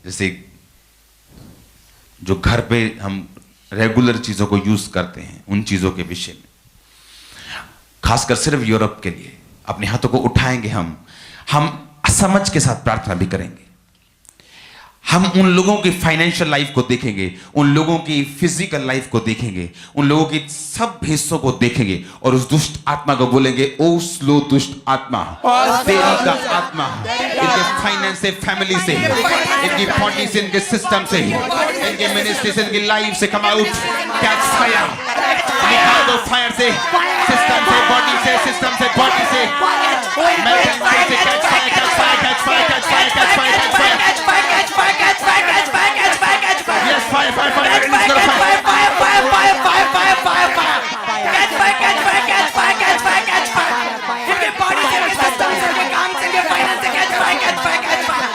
जैसे जो घर पे हम रेगुलर चीजों को यूज करते हैं, उन चीजों के विषय में, खासकर सिर्फ यूरोप के लिए अपने हाथों को उठाएंगे। हम समझ के साथ प्रार्थना भी करेंगे। हम उन लोगों की फाइनेंशियल लाइफ को देखेंगे, उन लोगों की फिजिकल लाइफ को देखेंगे, उन लोगों की सब हिस्सों को देखेंगे और उस दुष्ट आत्मा को बोलेंगे, ओ स्लो दुष्ट आत्मा, तेरी का आत्मा, इनके फाइनेंस से, फैमिली से, इनकी बॉडी से, इनके सिस्टम से, इनके मिनिस्ट्री से, इनकी लाइफ से, कम आउट, कैच फायर, निकाल दो फायर से, सिस्टम से, बॉडी से, सिस्टम से, बॉडी से, catch fire, catch fire, catch fire, catch fire, catch fire, catch fire, catch fire, Catch fire, catch fire, catch fire, catch fire, catch fire, catch fire. yes, fire, fire, fire, Catch fire, catch fire, fire, fire, fire, fire, fire, fire, fire. Catch fire, catch fire, catch fire, catch fire, catch fire. इनके body से, इनके system से, इनके काम से, इनके finance से, catch fire, catch fire, catch fire.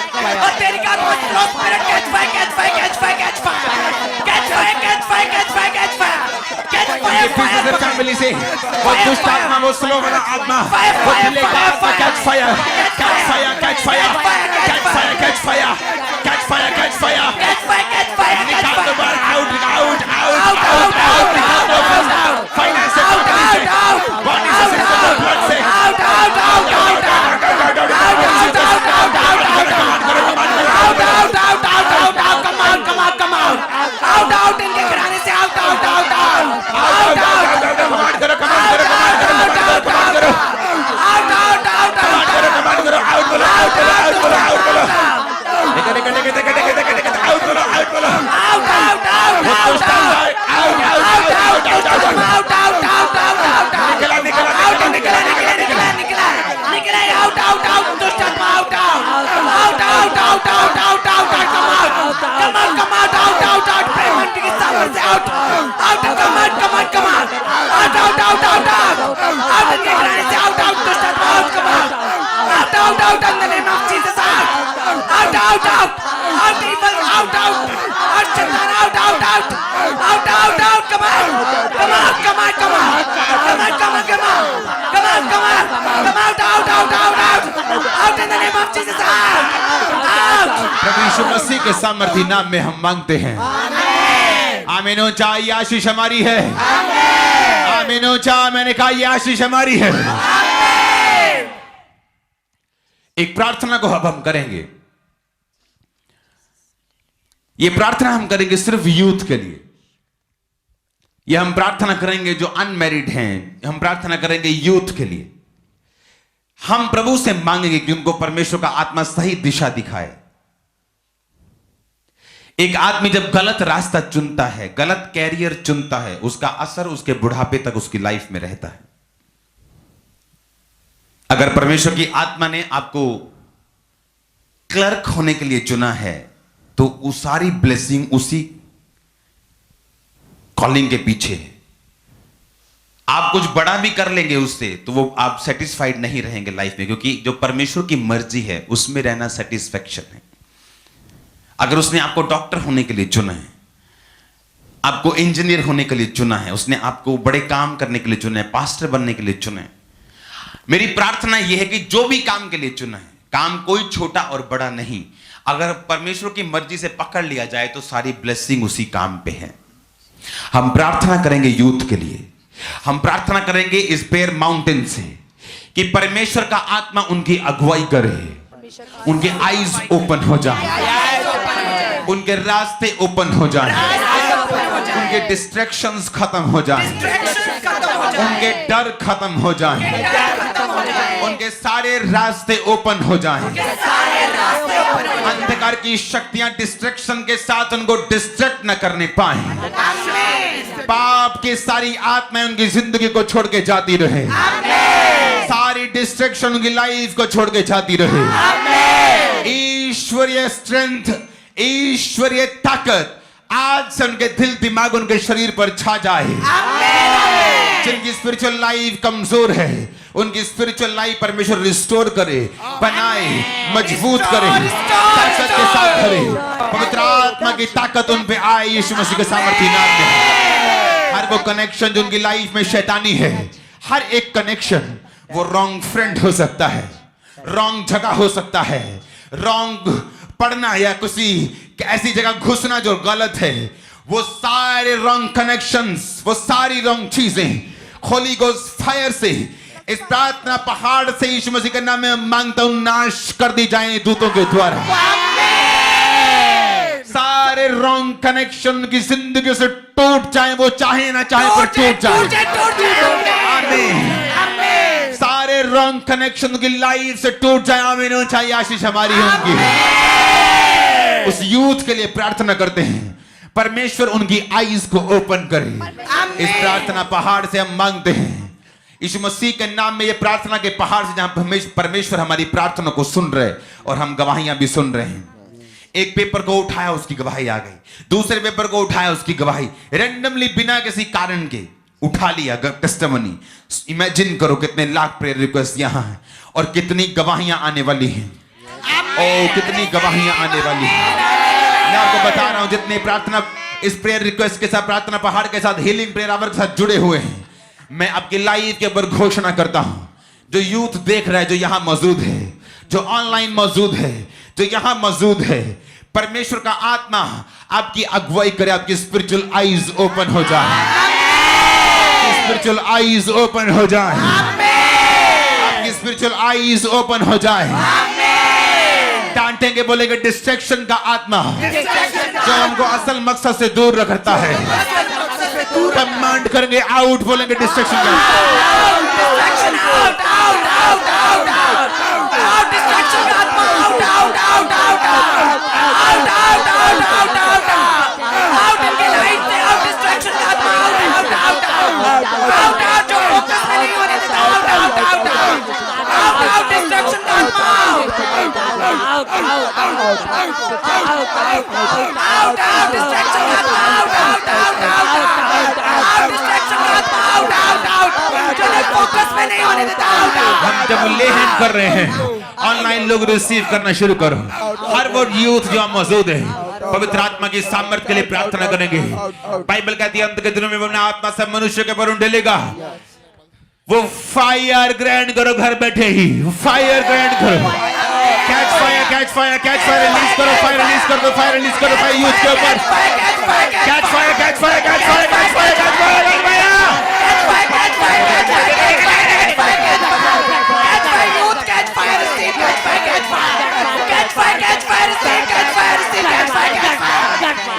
और तेरी का slow spirit, catch fire, catch fire, catch fire, catch fire. Catch fire, catch fire, catch fire, catch fire. Catch fire, fire, fire. Family से वो दुष्ट आत्मा, वो स्लो वाला आत्मा, वो दिले का आत्मा, catch fire, catch fire, catch fire, catch fire, catch fire, catch fire, catch fire, Catch fire, catch fire, catch निकाल दो fire. बाहर, out, out, out, Out, out, out, out, out, out. Finance से, Out, बॉडी से, out, out. Body से, system से, blood से, Out, out, out, out, out. Out, इनके घराने से out, out, out, out. Out, out. Command करो, कमांड करो, कमांड करो, कमांड करो, Out, out, out, command out. करो, कमांड करो, आउट बोलो, आउट बोलो, आउट बोलो, आउट बोलो, निकल, निकल, निकल, निकल, निकल, निकल, आउट बोलो, आउट बोलो, Out, out, out, वो out, दुष्ट out. आत्मा, out, out, out, out, out, out, Out, out, out, out, out, out. निकला, निकला, Out, निकला, निकला. Out, out, out, दुष्ट आत्मा, out, out. Out, out, out, out, out, out, out. Come out. Come out, come out, out, out, out. Payment की सावर से out. Out, come out, come out, come out. Out, out, out, out, out. Out इनके घराने से out, out. दुष्ट आत्मा, out, come out. Out, out, out, in the name of Jesus, out. Out, out, out. Out, evil, out, out. Out, Satan, out, out, out. Out, out, out, come out. Come out, come out, come out. Come out, come out, come out. Come out, come out. Come out, out, out, out, out. Out in the name of Jesus, out. Out. प्रभु यीशु मसीह के सामर्थी नाम में हम मांगते हैं। आमीन। ऊंचा, ये आशीष हमारी है। आमीन। ऊंचा, मैंने कहा ये आशीष हमारी है। एक प्रार्थना को अब हम करेंगे। ये प्रार्थना हम करेंगे सिर्फ यूथ के लिए। ये हम प्रार्थना करेंगे जो अनमैरिड हैं, हम प्रार्थना करेंगे यूथ के लिए। हम प्रभु से मांगेंगे कि उनको परमेश्वर का आत्मा सही दिशा दिखाए। एक आदमी जब गलत रास्ता चुनता है, गलत कैरियर चुनता है, उसका असर उसके बुढ़ापे तक उसकी लाइफ में रहता है। अगर परमेश्वर की आत्मा ने आपको क्लर्क होने के लिए चुना है, तो वो सारी ब्लेसिंग उसी कॉलिंग के पीछे। आप कुछ बड़ा भी कर लेंगे उससे तो वो आप सेटिस्फाइड नहीं रहेंगे लाइफ में, क्योंकि जो परमेश्वर की मर्जी है उसमें रहना सेटिस्फेक्शन है। अगर उसने आपको डॉक्टर होने के लिए चुना है, आपको इंजीनियर होने के लिए चुना है, उसने आपको बड़े काम करने के लिए चुना है, पास्टर बनने के लिए चुना है, मेरी प्रार्थना यह है कि जो भी काम के लिए चुना है, काम कोई छोटा और बड़ा नहीं, अगर परमेश्वर की मर्जी से पकड़ लिया जाए तो सारी ब्लेसिंग उसी काम पे है। हम प्रार्थना करेंगे यूथ के लिए, हम प्रार्थना करेंगे इस प्रेयर माउंटेन से कि परमेश्वर का आत्मा उनकी अगुवाई करे, उनके आईज ओपन हो जाए, उनके रास्ते ओपन हो जाए, उनके डिस्ट्रैक्शंस खत्म हो जाए, उनके डर खत्म हो जाए, उनके सारे रास्ते ओपन हो जाएं। अंधकार की शक्तियां डिस्ट्रैक्शन के साथ उनको डिस्ट्रैक्ट न करने पाए। पाप की सारी आत्माएं उनकी जिंदगी को छोड़ के जाती रहे, सारी डिस्ट्रैक्शन उनकी लाइफ को छोड़ के जाती रहे। ईश्वरीय स्ट्रेंथ, ईश्वरीय ताकत आज से उनके दिल दिमाग उनके शरीर पर छा जाए। जिनकी स्पिरिचुअल लाइफ कमजोर है उनकी स्पिरिचुअल लाइफ परमेश्वर रिस्टोर करे, बनाए, मजबूत करे, ताकत के साथ करे। पवित्र आत्मा की ताकत उन पे आए यीशु मसीह के सामर्थी नाम में। हर वो कनेक्शन जो उनकी लाइफ में शैतानी है, हर एक कनेक्शन, वो रॉन्ग फ्रेंड हो सकता है, रॉन्ग जगह हो सकता है, रॉन्ग पढ़ना या किसी ऐसी जगह घुसना जो गलत है, वो सारे रॉन्ग कनेक्शंस, वो सारी रॉन्ग चीजें होली गोस्ट फायर से इस प्रार्थना पहाड़ से यीशु मसीह के नाम में मांगता हूं, नाश कर दी जाए दूतों के द्वारा। सारे रॉन्ग कनेक्शन की जिंदगी से टूट जाए, वो चाहे ना चाहे पर टूट जाए। आमीन। सारे रॉन्ग कनेक्शन की लाइफ से टूट जाए। आमीन। चाहिए आशीष हमारी होगी। उस यूथ के लिए प्रार्थना करते हैं, परमेश्वर उनकी आईज को ओपन करे। इस प्रार्थना पहाड़ से हम मांगते हैं यीशु मसीह के नाम में, ये प्रार्थना के पहाड़ से जहां परमेश्वर हमारी प्रार्थना को सुन रहे और हम गवाहियां भी सुन रहे हैं। एक पेपर को उठाया, उसकी गवाही आ गई, दूसरे पेपर को उठाया, उसकी गवाही रैंडमली बिना किसी कारण के उठा लिया टेस्टिमनी। इमेजिन करो कितने लाख प्रेयर रिक्वेस्ट यहां हैं और कितनी गवाहियां आने वाली हैं। ओ कितनी गवाहियां आने वाली हैं। मैं आपको बता रहा हूं, जितने प्रार्थना इस प्रेयर रिक्वेस्ट के साथ, प्रार्थना पहाड़ के साथ, हीलिंग प्रेयर आवर के साथ जुड़े हुए हैं, मैं आपकी लाइफ के ऊपर घोषणा करता हूं, जो यूथ देख रहा है, जो यहां मौजूद है, जो ऑनलाइन मौजूद है, जो यहां मौजूद है, परमेश्वर का आत्मा आपकी अगुवाई करे, आपकी स्पिरिचुअल आईज ओपन हो जाए, स्पिरिचुअल आईज ओपन हो जाए, आपकी स्पिरिचुअल आईज ओपन हो जाए। डांटेंगे, बोलेंगे डिस्ट्रैक्शन का आत्मा जो हमको असल मकसद से दूर रखता है, कमांड करेंगे आउट, बोलेंगे डिस्ट्रैक्शन का distraction out, out, out, out, out, out, distraction का आत्मा out, out, out, out, out, out, out, out, out इनके लाइफ से, आउट डिस्ट्रैक्शन का आत्मा out, out, out, out, out, जो फोकस में नहीं होने देता, out, out, out, out, out, distraction का आत्मा out, out, out, out, out, out, distraction का आत्मा out, out, out, out, out, distraction का आत्मा आउट, आउट, आउट, जो फोकस में नहीं होने देता, आउट, आउट। हम जब लेहन कर रहे हैं, ऑनलाइन लोग रिसीव करना शुरू करो। हर वो यूथ जो मौजूद है, पवित्र आत्मा की सामर्थ्य के लिए प्रार्थना करेंगे। बाइबल कहती है, अंत के दिनों में वो अपना आत्मा सब मनुष्य के ऊपर ढलेगा। वो फायर ग्रैंड करो, घर बैठे ही फायर ग्रैंड करो। Catch fire, catch fire, catch fire, release करो, फायर रिलीज कर दो, फायर रिलीज कर दो, फायर यूथ के ऊपर catch fire, catch fire, catch fire, catch fire, catch fire, catch fire, catch fire, catch fire, catch fire, youth catch fire, receive catch fire, catch fire, catch fire, catch fire, receive catch fire, receive catch fire, catch fire,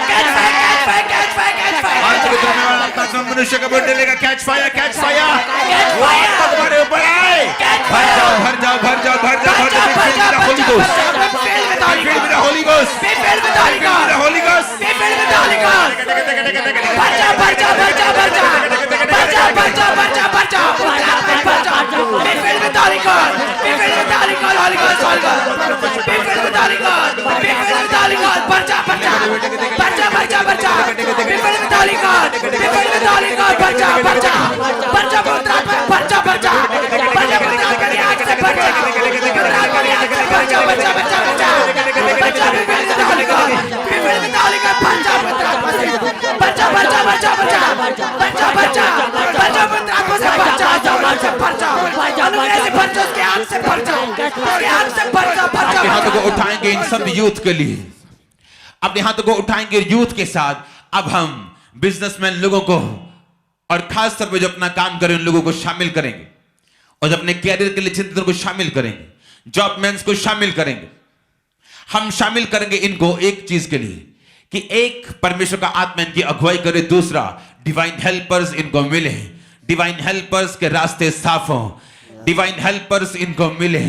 catch fire, catch fire, catch fire, catch fire, आज के दिन में आत्मा सब मनुष्य का ऊपर ढलेगा। Catch fire, catch fire, catch fire, तुम्हारे ऊपर आए। भर जाओ, भर जाओ, भर जाओ, भर जाओ, भर जाओ, भर जाओ, Holi ghost, Holi ghost, Holi ghost, भर जाओ, भर जाओ, भर जाओ, भर जाओ, भर जाओ, भर जाओ, भर जाओ, भर जाओ, be filled with Holy Ghost, be filled with Holy Ghost, Holy Ghost, Holy Ghost, be filled with Holy Ghost. Be filled with Holy Ghost. Parcha, parcha. Parcha, parcha, parcha. Be filled with Holy Ghost. Be filled with Holy Ghost. Parcha, parcha. Parcha, parcha, parcha, parcha. Parcha, parcha, की आग से parcha. पवित्र की आग से parcha, parcha, parcha, parcha. Parcha, be filled with Holy Ghost. Be filled with Holy Ghost. Parcha, parcha, parcha, parcha, parcha, parcha. Parcha, parcha. Parcha, पवित्र आत्मा से parcha, parcha, parcha. अनुग्रह से parcha, उसके आग से parcha. उसके आग से parcha, parcha. अपने हाथों को उठाएंगे इन सब यूथ के लिए, अपने हाथों को उठाएंगे यूथ के साथ। अब हम बिजनेसमैन लोगों को और खास तौर पे जो अपना काम करें उन लोगों को शामिल करेंगे, और जो अपने कैरियर के लिए चिंतित को शामिल करेंगे, जॉबमैन्स को शामिल करेंगे। हम शामिल करेंगे इनको एक चीज के लिए कि एक परमेश्वर का आत्मा इनकी अगुवाई करे, दूसरा डिवाइन हेल्पर्स इनको मिले, डिवाइन हेल्पर्स के रास्ते साफ हो, डिवाइन हेल्पर्स इनको मिले,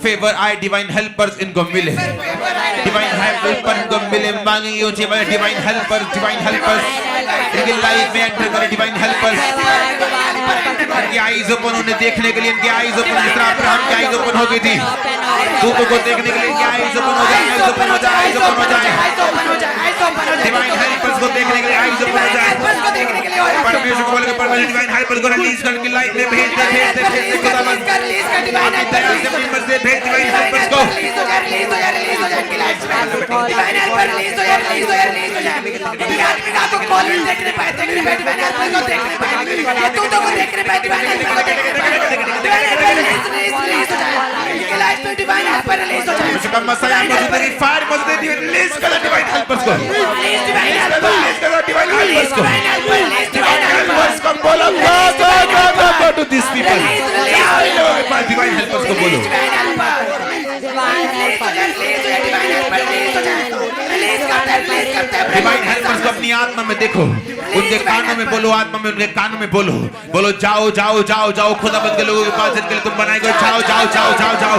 फेवर आए, डिवाइन हेल्पर्स इनको मिले, डिवाइन हेल्पर इनको मिले। मांगेंगे ऊंचे में डिवाइन हेल्पर्स इनकी लाइफ में एंटर करें, डिवाइन हेल्पर्स। इनकी आईज ओपन होने देखने के लिए, इनकी आईज ओपन, जिस तरह अब्राहम की आईज ओपन हो गई थी, दूतों को देखने के लिए इनकी आईज ओपन हो जाए, आईज ओपन हो जाए, आईज ओपन हो जाए। डिवाइन हेल्पर्स को देखने के लिए आईज ओपन हो जाए। परमेश्वर को बोलेंगे परमेश्वर डिवाइन हेल्पर्स को रिलीज करके लाइफ में भेज दे, भेज दे, भेज दे खुदावन। डिवाइन हेल्पर्स को भेज, डिवाइन हेल्पर्स को रिलीज हो जाए इनकी लाइफ में। डिवाइन हेल्पर रिलीज हो जाए। ये आदमी का को कॉलेज देखने पाए, डिवाइन हेल्पर को देखने पाए, ये दूतों को देखने पाए, डिवाइन हेल्पर को देखने पाए। डिवाइन हेल्पर रिलीज हो जाए इनकी लाइफ में, डिवाइन हेल्पर रिलीज हो जाए। उसका मसाया मौजूद है, फायर मौजूद है, रिलीज करो डिवाइन हेल्पर्स को, रिलीज डिवाइन हेल्पर, रिलीज करो डिवाइन हेल्पर्स को। Divine helper, release divine helper. को बोलो go to this people, divine helpers को बोलो। डिवाइन हेल्पर्स को अपनी आत्मा में देखो, उनके कानों में बोलो, आत्मा में उनके कानों में बोलो, बोलो जाओ जाओ जाओ जाओ, खुदावंत के लोगों के पास जिनके लिए तुम बनाए गए, जाओ जाओ जाओ जाओ जाओ।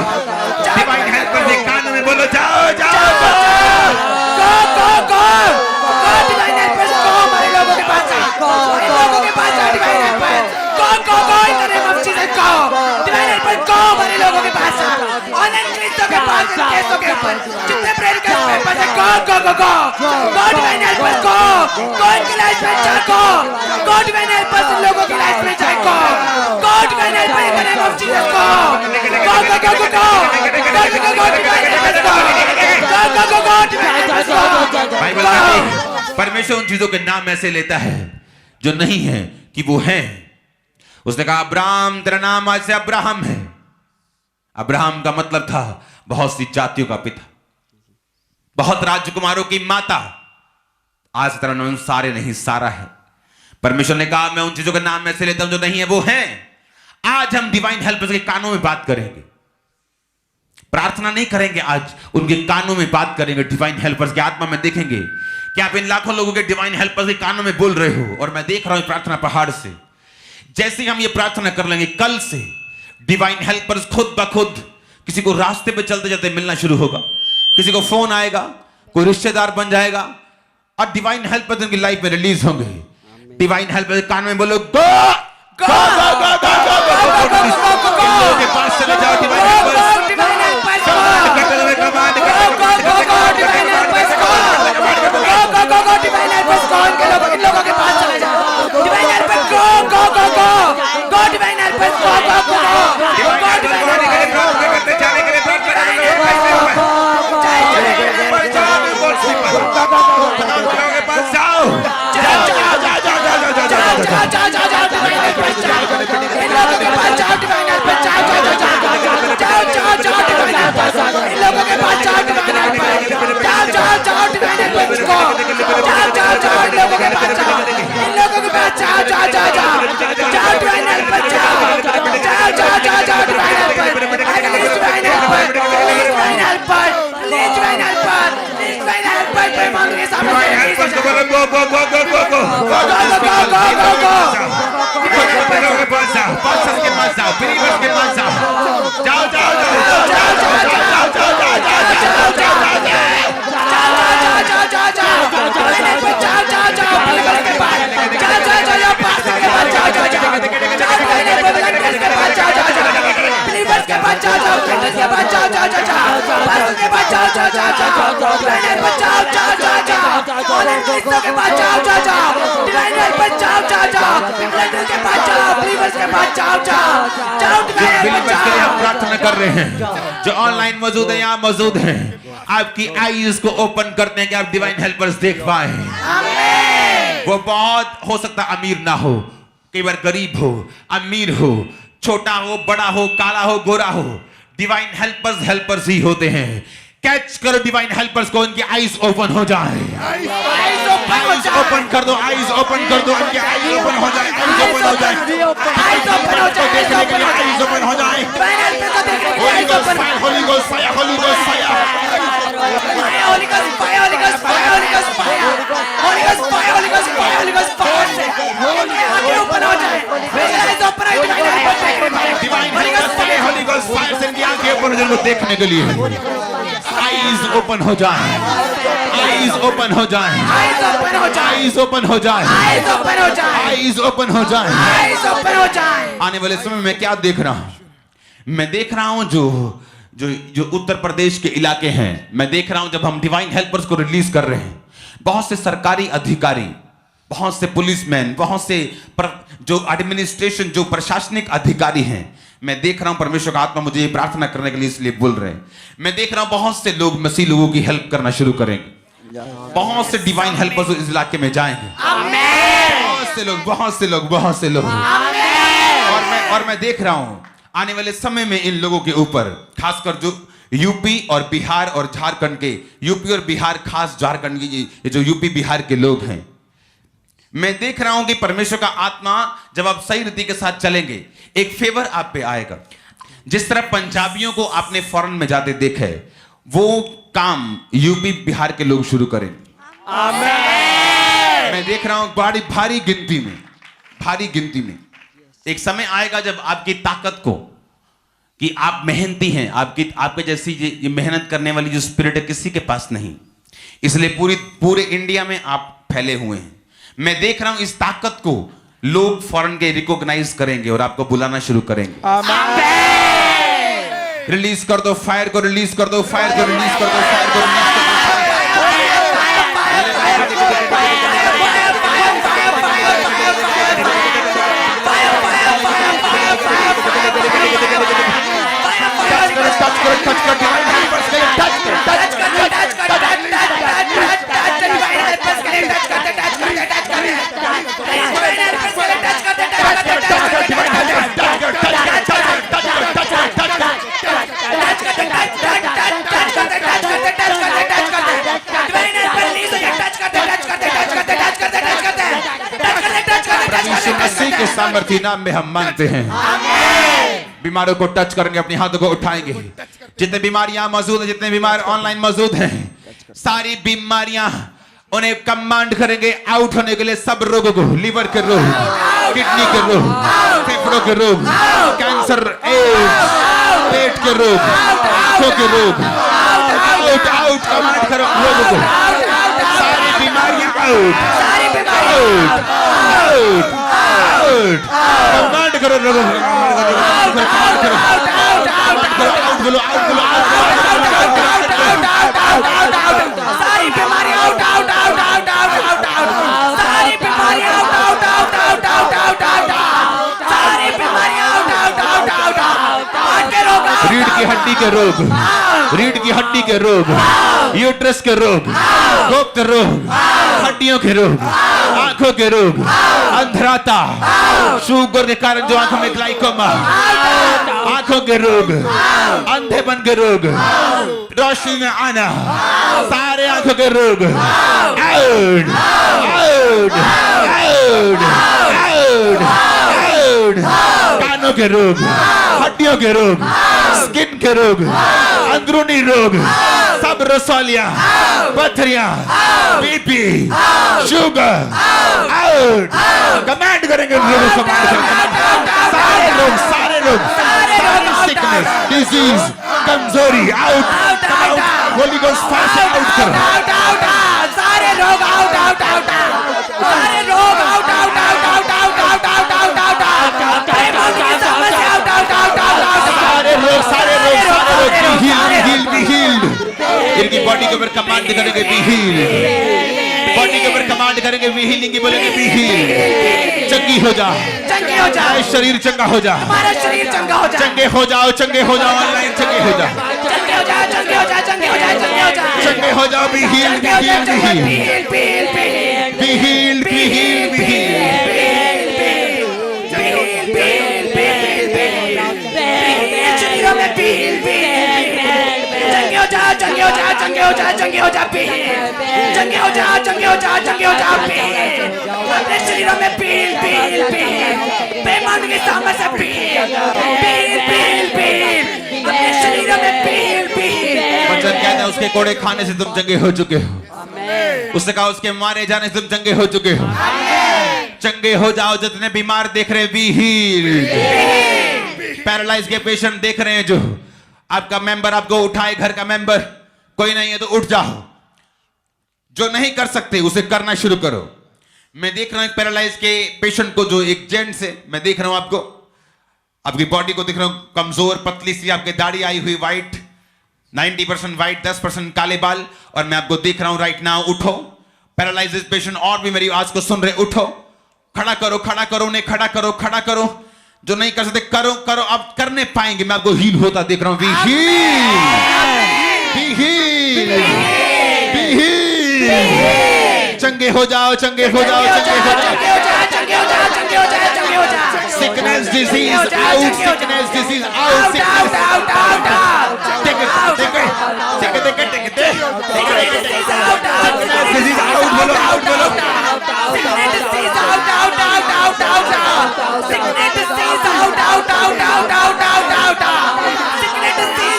डिवाइन हेल्पर्स के कानों में बोलो जाओ जाओ गो डिवाइन हेल्पर्स को हमारे लोगों के पास जाओ, हमारे लोगों के पास जाओ। Divine helpers go in the name of Jesus go. Divine helpers को हमारे लोगों के पास जाओ, अनंतों के पास, केसों के ऊपर जितने प्रेयर के पेपर से गो डिवाइन हेल्पर्स को इनकी लाइफ में जाओ, गो डिवाइन हेल्पर्स इन लोगों की लाइफ में जाओ, go divine helpers in the name of Jesus go divine helpers को। बाइबल कहती है परमेश्वर उन चीजों के नाम ऐसे लेता है जो नहीं है कि वो है। उसने कहा अब्राहम तेरा नाम आज से अब्राहम है। अब्राहम का मतलब था बहुत सी जातियों का पिता, बहुत राजकुमारों की माता। आज तेरा नाम सारे नहीं सारा है। परमेश्वर ने कहा मैं उन चीजों के नाम ऐसे लेता हूं जो नहीं है वो है। आज हम डिवाइन हेल्पर्स के कानों में बात करेंगे, प्रार्थना नहीं करेंगे, आज उनके कानों में बात करेंगे। डिवाइन हेल्पर्स की आत्मा में देखेंगे कि आप इन लाखों लोगों के डिवाइन हेल्पर्स के कानों में बोल रहे हो, और मैं देख रहा हूं प्रार्थना पहाड़ से। जैसे ही हम ये प्रार्थना कर लेंगे, कल से डिवाइन हेल्पर्स खुद ब खुद किसी को रास्ते पे चलते चलते मिलना शुरू होगा, किसी को फोन आएगा, कोई रिश्तेदार बन जाएगा, और डिवाइन हेल्पर्स उनकी लाइफ में रिलीज होंगे। डिवाइन हेल्पर्स के कान में बोलो गो के पास चले जाओ। डिवाइन हेल्पर्स बचाओ जाओ कैंसर के बचाओ जाओ जाओ जाओ वायरस के बचाओ जाओ जाओ जाओ डिवाइन बचाओ जाओ जाओ जाओ ऑनलाइन क्रिस्टो के बचाओ जाओ जाओ डिवाइन बचाओ जाओ जाओ ब्लड के बचाओ बिलीवर्स के बचाओ जाओ जाओ डिवाइन बिलीवर्स के लिए हम बचाओ प्रार्थना कर रहे हैं जो ऑनलाइन मौजूद है यहाँ मौजूद हैं आपकी आईज को ओपन करते हैं कि आप डिवाइन हेल्पर्स देख पाए। वो बहुत हो सकता अमीर ना हो, कई बार गरीब हो, अमीर हो, छोटा हो, बड़ा हो, काला हो, गोरा हो, डिवाइन हेल्पर्स ही होते हैं। कैच करो डिवाइन हेल्पर्स को, उनकी आईज ओपन हो जाए। आईज ओपन कर दो, आईज ओपन कर दो, उनकी आईज ओपन हो जाए, आईज ओपन हो जाए, आईज ओपन हो जाए, देखने के लिए आईज ओपन हो जाए। डिवाइन हेल्पर्स को देखने के लिए Holi ghost fire, Holi ghost fire, Holi ghost fire, Holy Ghost fire, Holy Ghost fire, Holy Ghost fire, Holy Ghost fire, Holy Ghost fire, Holy Ghost fire से आगे ऊपर हो जाए, मेरे आइज़ ओपन हो जाए, डिवाइन हेल्पर्स के लिए होली गोस्ट फायर से इनकी आंखें ओपन हो जाए, उनको देखने के लिए आईज ओपन हो जाए, आईज ओपन हो जाए, आइज़ ओपन हो जाए, आईज ओपन हो जाए, आइज़ ओपन हो जाए, आईज ओपन हो जाए। आइज़ ओपन हो जाए। आने वाले समय में क्या देख रहा हूं? मैं देख रहा हूं जो उत्तर प्रदेश के इलाके हैं, मैं देख रहा हूं जब हम डिवाइन हेल्पर्स को रिलीज कर रहे हैं, बहुत से सरकारी अधिकारी, बहुत से पुलिसमैन, बहुत से जो एडमिनिस्ट्रेशन, जो प्रशासनिक अधिकारी हैं, मैं देख रहा हूं परमेश्वर का आत्मा मुझे ये प्रार्थना करने के लिए इसलिए बोल रहे हैं। मैं देख रहा हूं बहुत से लोग मसीह लोगों की हेल्प करना शुरू करेंगे, बहुत से डिवाइन हेल्पर्स इस इलाके में जाएंगे, बहुत से लोग और मैं देख रहा हूं आने वाले समय में इन लोगों के ऊपर, खासकर जो यूपी और बिहार और झारखंड के, यूपी और बिहार, खास झारखंड की ये जो यूपी बिहार के लोग हैं, मैं देख रहा हूं कि परमेश्वर का आत्मा जब आप सही रीति के साथ चलेंगे, एक फेवर आप पे आएगा। जिस तरह पंजाबियों को आपने फॉरेन में जाते देखा है, वो काम यूपी बिहार के लोग शुरू करें। मैं देख रहा हूं बड़ी भारी गिनती में एक समय आएगा जब आपकी ताकत को, कि आप मेहनती हैं, आपके जैसी ये मेहनत करने वाली जो स्पिरिट है किसी के पास नहीं, इसलिए पूरे इंडिया में आप फैले हुए हैं। मैं देख रहा हूं इस ताकत को लोग फॉरेन के रिकॉग्नाइज करेंगे और आपको बुलाना शुरू करेंगे। रिलीज कर दो फायर को, रिलीज कर दो फायर को, रिलीज कर दो फायर को, रिलीज कर दो। टच कर डिवाइन हेल्पर्स के लिए टच मसीह के सामर्थ्य नाम में हम मांगते हैं। बीमारों को टच करेंगे, अपने हाथों को उठाएंगे। जितने बीमारियां मौजूद हैं, जितने बीमार ऑनलाइन मौजूद हैं, सारी बीमारियां उन्हें कमांड करेंगे आउट होने के लिए। सब रोगों को, लीवर के रोग, किडनी के रोग, फेफड़ों के रोग, कैंसर, एड्स, पेट के रोग, आंखों के रोग, आउट आउट कमांड करो रोगों को। सारी बीमारियां out out out out command करो रोगों को, कमांड करो आउट बोलो, आउट बोलो, सारी बीमारी out out out out out out, सारी बीमारी out out out out out out out, सारी बीमारी out out out out out, heart के रोग, रीढ़ की हड्डी के रोग, रीढ़ की हड्डी के रोग, यूट्रस के रोग, गोप्त रोग, हड्डियों के रोग, आंखों के रोग, अंधराता, शुगर के कारण जो आंखों में ग्लाइकोमा, आंखों के रोग, अंधेपन के रोग, रोशनी में आना, सारे आंखों के रोग out out out out out, कानों के रोग, हड्डियों के रोग, स्किन के रोग, अंदरूनी रोग, सब रसोलियां, पथरियां, बीपी, शुगर आउट। कमांड करेंगे लोगों को, सारे लोग सारी सिकनेस, डिजीज, कमजोरी आउट। होली गोस्ट फायर से आउट करो। सारे रोग आउट आउट आउट, सारे रोग out out out out out out out out out out, सारे रोग सारे अपनी बॉडी के ऊपर कमांड करेंगे बी हील, बॉडी के ऊपर कमांड करेंगे बी हीलिंग की, बोलेंगे बी हील, चंगी हो जा, चंगे हो जा, शरीर चंगा हो जा, हमारा शरीर चंगा हो जा, चंगे हो जाओ, चंगे हो जाओ, ऑनलाइन चंगे हो जा, चंगे हो जा, चंगे हो जा, चंगे हो जा, चंगे हो जा, चंगे हो जाओ, be heal, be heal, be heal, be heal, be heal, be heal, शरीरों में पील चंगे हो जा, चंगे हो जा, चंगे हो जा, चंगे हो जा, चंगे हो जा, चंगे हो जा, चंगे हो जा, अपने शरीरों में पील बेमान के सामने से पील अपने शरीरों में पील वचन कहता है उसके कोड़े खाने से तुम चंगे हो चुके हो, उसने कहा उसके मारे जाने से तुम चंगे हो चुके हो, चंगे हो जाओ। जितने बीमार देख रहे हैं बी हील, पैरालाइज के पेशेंट देख रहे हैं, जो आपका मेंबर आपको उठाए, घर का मेंबर कोई नहीं है तो उठ जाओ, जो नहीं कर सकते उसे करना शुरू करो। मैं देख रहा हूं एक पैरालाइज के पेशेंट को, जो एक जेंट्स है, मैं देख रहा हूं आपको, आपकी बॉडी को देख रहा हूं, कमजोर पतली सी, आपकी दाढ़ी आई हुई व्हाइट, 90% व्हाइट, 10% काले बाल, और मैं आपको देख रहा हूं राइट नाउ। उठो पैरालाइज पेशेंट, और भी मेरी आवाज को सुन रहे, उठो, खड़ा करो, खड़ा करो, उन्हें खड़ा करो, खड़ा करो, जो नहीं कर सकते करो, करो, आप करने पाएंगे। मैं आपको हील होता देख रहा हूं, be heal, be heal, be heal, चंगे हो जाओ, चंगे हो जाओ, चंगे हो जाओ, चंगे हो जा, चंगे हो जा, चंगे हो जा, sickness disease out, sickness disease out, sickness out, take it, take it, take it, take it, take it, sickness disease out, बोलो, out, बोलो, sickness disease out, sickness disease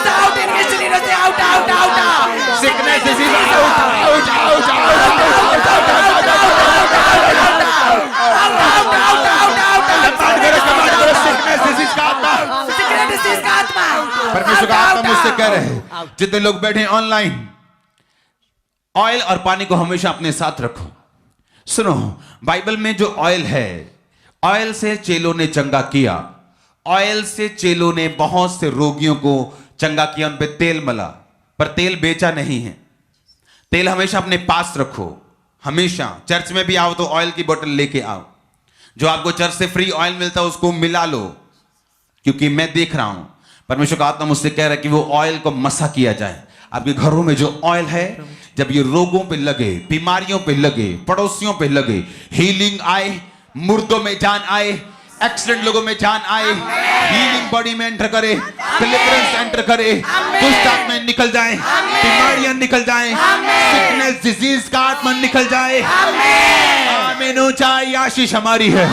out, इनके शरीरों से out, sickness disease out, out, out, परमेश्वर का आत्मा मुझसे कह रहे हैं, जितने लोग बैठे हैं ऑनलाइन, ऑयल और पानी को हमेशा अपने साथ रखो। सुनो, बाइबल में जो ऑयल है, ऑयल से चेलों ने चंगा किया, ऑयल से चेलों ने बहुत से रोगियों को चंगा किया, उन पे तेल मला, पर तेल बेचा नहीं है। तेल हमेशा अपने पास रखो, हमेशा। चर्च में भी आओ तो ऑयल की बोतल लेके आओ, जो आपको चर्च से फ्री ऑयल मिलता है उसको मिला लो, क्योंकि मैं देख रहा हूं परमेश्वर का आत्मा मुझसे कह रहा है कि वो ऑयल को मसा किया जाए। आपके घरों में जो ऑयल है, जब ये रोगों पे लगे, बीमारियों पे लगे, पड़ोसियों पे लगे, हीलिंग आए, मुर्दों में जान आए, एक्सीडेंट लोगों में जान आए, हीलिंग बॉडी में एंटर करे, डिलीवरेंस एंटर करे, दुष्ट आत्माएं निकल जाए, बीमारियां निकल जाए, सिकनेस डिजीज का आत्मा निकल जाए। आमीन। ऊंचाई आशीष हमारी है।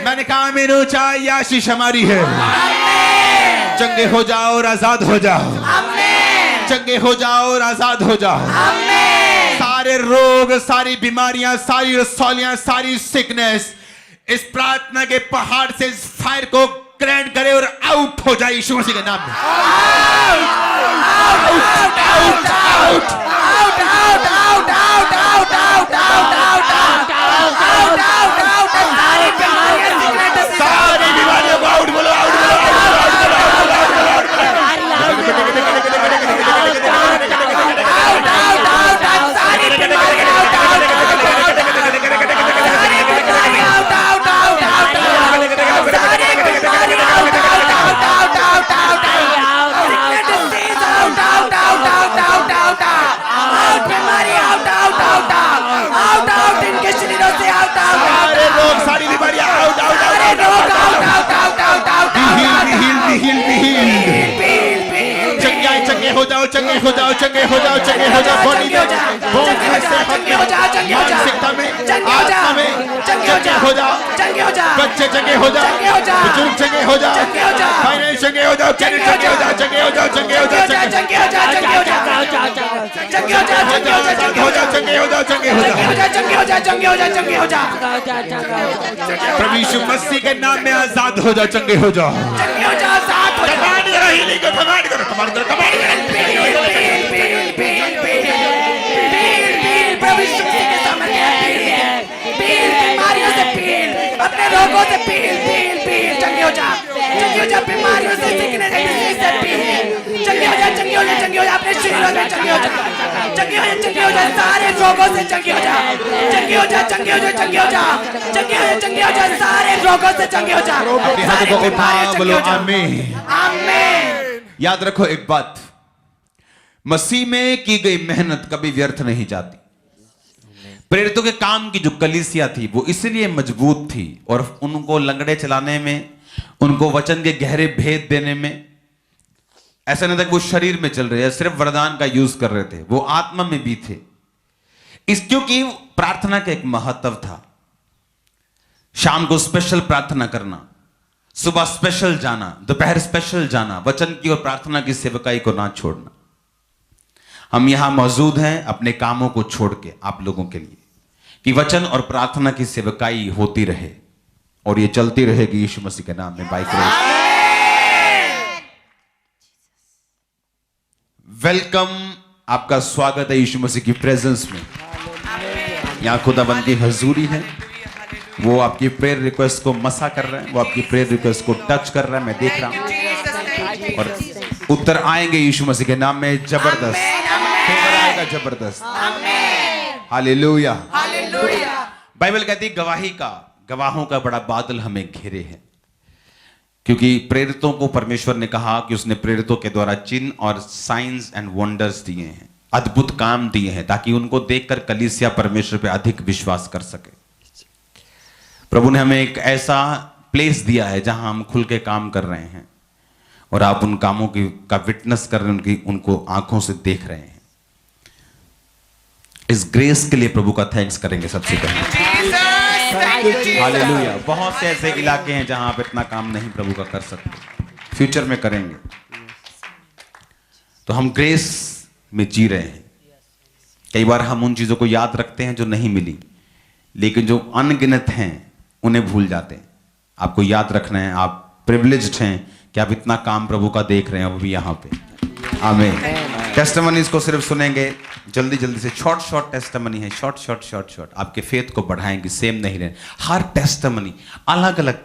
मैंने कहा आमीन। ऊंचाई आशीष हमारी है। चंगे हो जाओ और आजाद हो जाओ। चंगे हो जाओ और आजाद हो जाओ। सारे रोग, सारी बीमारियां, सारी रसौलियां, सारी सिकनेस इस प्रार्थना के पहाड़ से इस फायर को क्रैंड करे और आउट हो जाए यीशु मसीह के नाम में। सारी बीमारियों को आउट बोलो, आउट बोलो, चंगे हो जाओ, चंगे हो जाओ, चंगे हो जाओ, चंगे हो जाओ, बॉडी में, मानसिकता में, आत्मा में, चंगे हो जाओ, बच्चे चंगे हो जाओ, बुजुर्ग चंगे हो जाओ, फाइनेंस चंगे हो जाओ, चंगे हो जाओ, चंगे हो जाओ, चंगे हो जाओ, चंगे हो जाओ, चंगे हो जाओ, चंगे हो जाओ, चंगे हो जाओ, चंगे हो जाओ, चंगे हो जाओ, चंगे हो जाओ। प्रभु यीशु मसीह के नाम में आजाद हो जाओ, चंगे हो जाओ। कमांड करो, हीलिंग को कमांड करो, कमांड करो, कमांड करो। अपने रोगों से पील पील पील चंगी हो जा, चंगी हो जा, बीमारियों से, सिकने से, डिसीज से पील, चंगी हो जा, चंगी हो जा, चंगी हो जा, अपने शरीरों में चंगी हो जा, चंगी हो जा, चंगी हो जा, सारे रोगों से चंगी हो जा, चंगी हो जा, चंगी हो जा, चंगी हो जा, चंगी हो जा, चंगी हो जा, सारे रोगों से चंगी हो जा, सारी बीमारियों से चंगी हो जा। आमीन। आमीन। याद रखो एक बात, मसीह में की गई मेहनत कभी व्यर्थ नहीं जाती। प्रेरितों के काम की जो कलीसिया थी वो इसलिए मजबूत थी, और उनको लंगड़े चलाने में, उनको वचन के गहरे भेद देने में, ऐसा नहीं था कि वो शरीर में चल रहे हैं, सिर्फ वरदान का यूज कर रहे थे, वो आत्मा में भी थे। क्योंकि प्रार्थना का एक महत्व था। शाम को स्पेशल प्रार्थना करना, सुबह स्पेशल जाना, दोपहर स्पेशल जाना, वचन की और प्रार्थना की सेवकाई को ना छोड़ना। हम यहां मौजूद हैं अपने कामों को छोड़ के आप लोगों के लिए, कि वचन और प्रार्थना की सेवकाई होती रहे, और ये चलती रहेगी यीशु मसीह के नाम में। बाइक वेलकम, आपका स्वागत है यीशु मसीह की प्रेजेंस में। यहां खुदाबंद की हजूरी है, वो आपकी प्रेयर रिक्वेस्ट को मसा कर रहे हैं, वो आपकी प्रेयर रिक्वेस्ट को टच कर रहा है, मैं देख रहा हूं, और उत्तर आएंगे यीशु मसीह के नाम में। जबरदस्त फेवर आएगा, जबरदस्त। हालेलुया। बाइबल कहती है गवाहों का बड़ा बादल हमें घेरे है, क्योंकि प्रेरितों को परमेश्वर ने कहा कि उसने प्रेरितों के द्वारा चिन्ह और साइंस एंड वंडर्स दिए हैं, अद्भुत काम दिए हैं, ताकि उनको देखकर कलीसिया परमेश्वर पे अधिक विश्वास कर सके। प्रभु ने हमें एक ऐसा प्लेस दिया है जहां हम खुल के काम कर रहे हैं, और आप उन कामों का विटनेस कर रहे हैं, उनको आंखों से देख रहे हैं। इस ग्रेस के लिए प्रभु का थैंक्स करेंगे सबसे पहले। हालेलुया। बहुत से ऐसे इलाके हैं जहां आप इतना काम नहीं प्रभु का कर सकते, फ्यूचर में करेंगे। तो हम ग्रेस में जी रहे हैं। कई बार हम उन चीजों को याद रखते हैं जो नहीं मिली, लेकिन जो अनगिनत हैं उन्हें भूल जाते हैं। आपको याद रखना है, आप प्रिविलेज्ड हैं कि आप इतना काम प्रभु का देख रहे हैं, वो भी यहां पे। आमीन। टेस्टिमनीज को सिर्फ सुनेंगे जल्दी जल्दी से, शॉर्ट टेस्टिमनी है, शॉर्ट आपके फेथ को बढ़ाएंगे, सेम नहीं रहे। हर टेस्टिमनी अलग अलग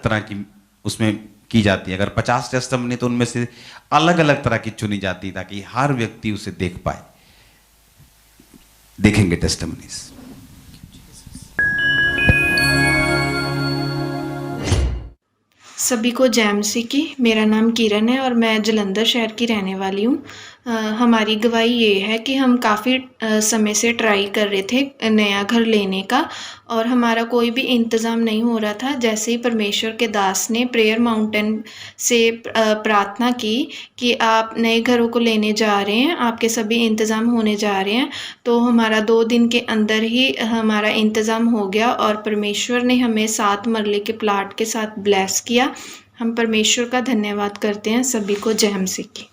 तरह की उसमें की जाती है। अगर 50 टेस्टिमनी तो उनमें से अलग अलग तरह की चुनी जाती है, ताकि हर व्यक्ति उसे देख पाए। देखेंगे टेस्टिमनीज। सभी को जय मसीह की। मेरा नाम किरण है और मैं जलंधर शहर की रहने वाली हूँ। हमारी गवाही ये है कि हम काफ़ी समय से ट्राई कर रहे थे नया घर लेने का, और हमारा कोई भी इंतज़ाम नहीं हो रहा था। जैसे ही परमेश्वर के दास ने प्रेयर माउंटेन से प्रार्थना की कि आप नए घरों को लेने जा रहे हैं, आपके सभी इंतज़ाम होने जा रहे हैं, तो हमारा 2 दिन के अंदर ही हमारा इंतज़ाम हो गया, और परमेश्वर ने हमें 7 मरले के प्लाट के साथ ब्लेस किया। हम परमेश्वर का धन्यवाद करते हैं। सभी को जय मसीह की।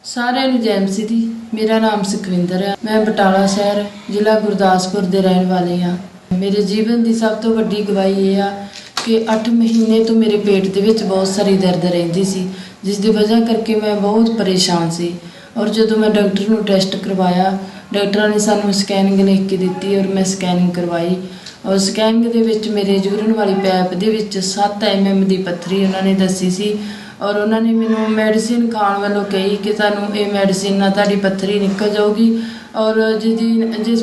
ਸਾਰਿਆਂ ਨੂੰ ਜੈ ਮਸੀਹ ਦੀ। ਮੇਰਾ ਨਾਮ ਸੁਖਵਿੰਦਰ ਹੈ। ਮੈਂ ਬਟਾਲਾ ਸ਼ਹਿਰ ਜ਼ਿਲ੍ਹਾ ਗੁਰਦਾਸਪੁਰ ਦੇ ਰਹਿਣ ਵਾਲੀ ਹਾਂ। ਮੇਰੇ ਜੀਵਨ ਦੀ ਸਭ ਤੋਂ ਵੱਡੀ ਗਵਾਹੀ ਇਹ ਆ ਕਿ 8 ਮਹੀਨੇ ਤੋਂ ਮੇਰੇ ਪੇਟ ਦੇ ਵਿੱਚ ਬਹੁਤ ਸਾਰੀ ਦਰਦ ਰਹਿੰਦੀ ਸੀ, ਜਿਸ ਦੀ ਵਜ੍ਹਾ ਕਰਕੇ ਮੈਂ ਬਹੁਤ ਪਰੇਸ਼ਾਨ ਸੀ। ਔਰ ਜਦੋਂ ਮੈਂ ਡਾਕਟਰ ਨੂੰ ਟੈਸਟ ਕਰਵਾਇਆ, ਡਾਕਟਰਾਂ ਨੇ ਸਾਨੂੰ ਸਕੈਨਿੰਗ ਲਿਖ ਕੇ ਦਿੱਤੀ, ਔਰ ਮੈਂ ਸਕੈਨਿੰਗ ਕਰਵਾਈ। ਔਰ ਸਕੈਨਿੰਗ ਦੇ ਵਿੱਚ ਮੇਰੇ ਯੂਰਿਨ ਵਾਲੀ ਪੈਪ ਦੇ ਵਿੱਚ 7 mm ਦੀ ਪੱਥਰੀ ਉਹਨਾਂ ਨੇ ਦੱਸੀ ਸੀ। ਔਰ ਉਹਨਾਂ ਨੇ ਮੈਨੂੰ ਮੈਡੀਸਿਨ ਖਾਣ ਵੱਲੋਂ ਕਹੀ ਕਿ ਤੁਹਾਨੂੰ ਇਹ ਮੈਡੀਸਿਨ ਨਾਲ ਤੁਹਾਡੀ ਪੱਥਰੀ ਨਿਕਲ ਜਾਊਗੀ। ਔਰ ਜਿਸ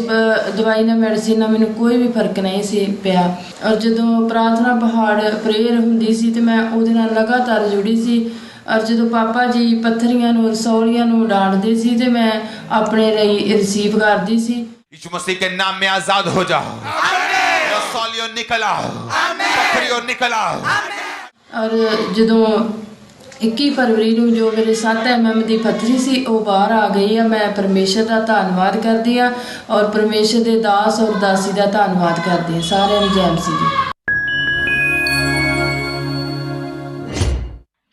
ਦਵਾਈ ਨਾਲ ਮੈਡੀਸਿਨ ਨਾਲ ਮੈਨੂੰ ਕੋਈ ਵੀ ਫਰਕ ਨਹੀਂ ਸੀ ਪਿਆ। ਔਰ ਜਦੋਂ ਪ੍ਰਾਰਥਨਾ ਪਹਾੜ ਪ੍ਰੇਅਰ ਹੁੰਦੀ ਸੀ ਤੇ ਮੈਂ ਉਹਦੇ ਨਾਲ ਲਗਾਤਾਰ ਜੁੜੀ ਸੀ। ਔਰ ਜਦੋਂ ਪਾਪਾ ਜੀ ਪੱਥਰੀਆਂ ਨੂੰ, ਰਸੌਲੀਆਂ ਨੂੰ ਡਾਂਟਦੇ ਸੀ ਤੇ ਮੈਂ ਆਪਣੇ ਲਈ ਰਿਸੀਵ ਕਰਦੀ ਸੀ। यीशु मसीह के नाम में आजाद हो जाओ। रसौलियों निकल आओ, पत्थरियों निकल आओ। ਔਰ ਜਦੋਂ 21 ਫਰਵਰੀ ਨੂੰ ਜੋ ਮੇਰੇ 7 mm ਦੀ ਪੱਥਰੀ ਸੀ ਉਹ ਬਾਹਰ ਆ ਗਈ ਆ। ਮੈਂ ਪਰਮੇਸ਼ਰ ਦਾ ਧੰਨਵਾਦ ਕਰਦੀ ਆ, ਔਰ ਪਰਮੇਸ਼ਰ ਦੇ ਦਾਸ ਔਰ ਦਾਸੀ ਦਾ ਧੰਨਵਾਦ ਕਰਦੀ ਹਾਂ। ਸਾਰਿਆਂ ਨੂੰ ਜੈ ਮਸੀਹ ਦੀ।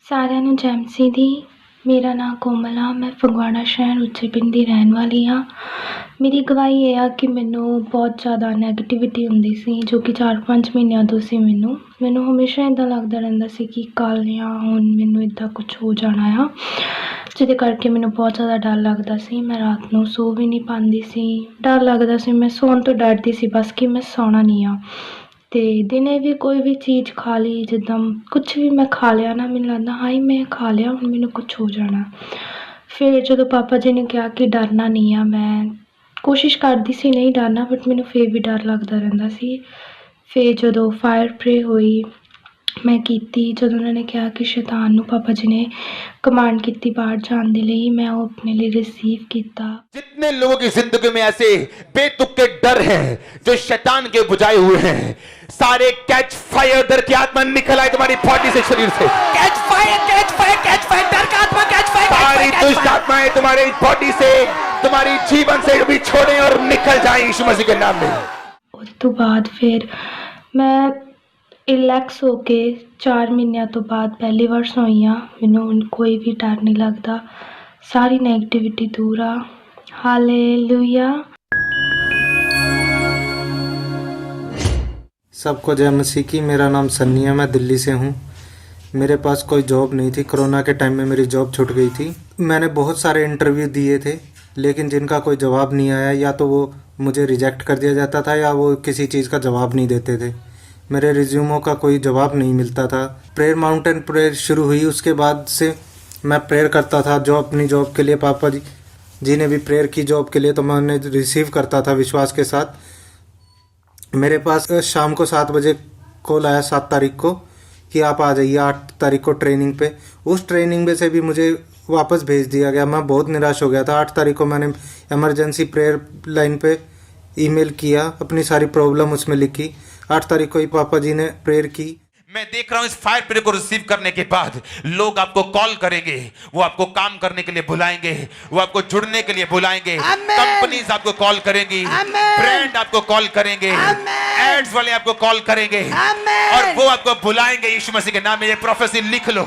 ਸਾਰਿਆਂ ਨੂੰ ਜੈ ਮਸੀਹ ਦੀ। ਮੇਰਾ ਨਾਮ ਕੋਮਲ ਆ। ਮੈਂ ਫਗਵਾੜਾ ਸ਼ਹਿਰ ਉੱਚੇ ਪਿੰਡ ਦੀ ਰਹਿਣ ਵਾਲੀ ਹਾਂ। ਮੇਰੀ ਗਵਾਹੀ ਇਹ ਆ ਕਿ ਮੈਨੂੰ ਬਹੁਤ ਜ਼ਿਆਦਾ ਨੈਗੇਟਿਵਿਟੀ ਹੁੰਦੀ ਸੀ, ਜੋ ਕਿ 4-5 ਮਹੀਨਿਆਂ ਤੋਂ ਸੀ। ਮੈਨੂੰ ਹਮੇਸ਼ਾ ਇੱਦਾਂ ਲੱਗਦਾ ਰਹਿੰਦਾ ਸੀ ਕਿ ਕੱਲ੍ਹ ਜਾਂ ਹੁਣ ਮੈਨੂੰ ਇੱਦਾਂ ਕੁਛ ਹੋ ਜਾਣਾ ਆ, ਜਿਹਦੇ ਕਰਕੇ ਮੈਨੂੰ ਬਹੁਤ ਜ਼ਿਆਦਾ ਡਰ ਲੱਗਦਾ ਸੀ। ਮੈਂ ਰਾਤ ਨੂੰ ਸੋ ਵੀ ਨਹੀਂ ਪਾਉਂਦੀ ਸੀ, ਡਰ ਲੱਗਦਾ ਸੀ। ਮੈਂ ਸੌਣ ਤੋਂ ਡਰਦੀ ਸੀ ਬਸ ਕਿ ਮੈਂ ਸੌਣਾ ਨਹੀਂ ਆ। ਅਤੇ ਦਿਨੇ ਵੀ ਕੋਈ ਵੀ ਚੀਜ਼ ਖਾ ਲਈ, ਜਿੱਦਾਂ ਕੁਛ ਵੀ ਮੈਂ ਖਾ ਲਿਆ ਨਾ, ਮੈਨੂੰ ਲੱਗਦਾ ਹਾਏ ਮੈਂ ਖਾ ਲਿਆ, ਹੁਣ ਮੈਨੂੰ ਕੁਛ ਹੋ ਜਾਣਾ। ਫਿਰ ਜਦੋਂ ਪਾਪਾ ਜੀ ਨੇ ਕਿਹਾ ਕਿ ਡਰਨਾ ਨਹੀਂ ਆ, ਮੈਂ ਕੋਸ਼ਿਸ਼ ਕਰਦੀ ਸੀ ਨਹੀਂ ਡਰਨਾ, ਬਟ ਮੈਨੂੰ ਫਿਰ ਵੀ ਡਰ ਲੱਗਦਾ ਰਹਿੰਦਾ ਸੀ। ਫਿਰ ਜਦੋਂ ਫਾਇਰ ਪ੍ਰੇ ਹੋਈ मैं की, जो उन्होंने कहा कि शैतान पापा जी ने कमांड की बाहर जाने के लिए, मैं वो अपने लिए रिसीव किया। जितने लोगों की जिंदगी में ऐसे बेतुके डर हैं जो शैतान के बुझाए हुए हैं, सारे कैच फायर। डर की आत्मा निकल आए तुम्हारी बॉडी से, शरीर से। Catch fire, catch fire, catch fire, डर का आत्मा कैच फायर। सारी दुष्ट आत्माएं तुम्हारी बॉडी से, तुम्हारी जीवन से भी छोड़े और निकल जाए यीशु मसीह के नाम में। उस तो बाद फिर मैं रिलैक्स होके 4 महीनों तो बाद पहली बार सोई हाँ। मैनू कोई भी डर नहीं लगता, सारी नेगेटिविटी दूर आ। हालेलुया। सबको जय मसीह की। मेरा नाम सन्नी है, मैं दिल्ली से हूँ। मेरे पास कोई जॉब नहीं थी, कोरोना के टाइम में मेरी जॉब छूट गई थी। मैंने बहुत सारे इंटरव्यू दिए थे, लेकिन जिनका कोई जवाब नहीं आया, या तो वो मुझे रिजेक्ट कर दिया जाता था या वो किसी चीज़ का जवाब नहीं देते थे। मेरे रिज्यूमों का कोई जवाब नहीं मिलता था। प्रेयर माउंटेन प्रेयर शुरू हुई, उसके बाद से मैं प्रेयर करता था अपनी जॉब के लिए। पापा जी ने भी प्रेयर की जॉब के लिए, तो मैं उन्हें रिसीव करता था विश्वास के साथ। मेरे पास शाम को 7 बजे कॉल आया 7 तारीख को कि आप आ जाइए 8 तारीख को ट्रेनिंग पे। उस ट्रेनिंग में से भी मुझे वापस भेज दिया गया। मैं बहुत निराश हो गया था। 8 तारीख को मैंने इमरजेंसी प्रेयर लाइन पे ईमेल किया, अपनी सारी प्रॉब्लम उसमें लिखी। 8 तारीख को ही पापा जी ने प्रेयर की। मैं देख रहा हूं इस फायर प्रेयर को रिसीव करने के बाद लोग आपको कॉल करेंगे, वो आपको काम करने के लिए बुलाएंगे, वो आपको जुड़ने के लिए बुलाएंगे। कंपनीज आपको कॉल करेंगी, ब्रांड आपको कॉल करेंगे, एड्स वाले आपको कॉल करेंगे और वो आपको बुलाएंगे यीशु मसीह के नाम में। ये प्रोफेसी लिख लो।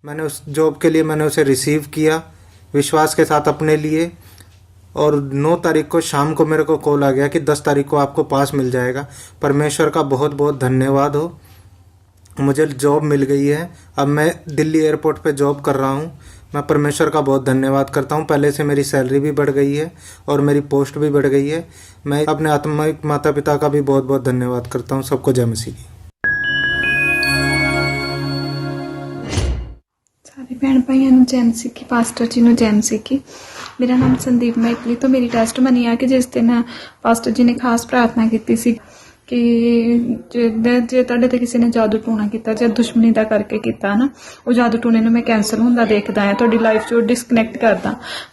मैंने उस जॉब के लिए मैंने उसे रिसीव किया विश्वास के साथ अपने लिए। और 9 तारीख को शाम को मेरे को कॉल आ गया कि 10 तारीख को आपको पास मिल जाएगा। परमेश्वर का बहुत बहुत धन्यवाद हो, मुझे जॉब मिल गई है। अब मैं दिल्ली एयरपोर्ट पे जॉब कर रहा हूँ। मैं परमेश्वर का बहुत धन्यवाद करता हूँ। पहले से मेरी सैलरी भी बढ़ गई है और मेरी पोस्ट भी बढ़ गई है। मैं अपने आत्मिक माता पिता का भी बहुत बहुत धन्यवाद करता हूँ। सबको जय मसीह की। सारे भैन भाइयों ਨੂੰ जय मसीह की, पास्टर जी ਨੂੰ जय मसीह की। मेरा नाम संदीप मैकली तो मेरी टेस्ट मनी है कि जिस दिन पास्टर जी ने खास प्रार्थना की सी कि जे तुहाडे ते किसी ने जादू टूना किया या दुश्मनी का करके किया ना, वो जादू टूने नूं मैं कैंसल हुंदा देखदा है, तुहाडी लाइफ चों डिस्कनैक्ट करदा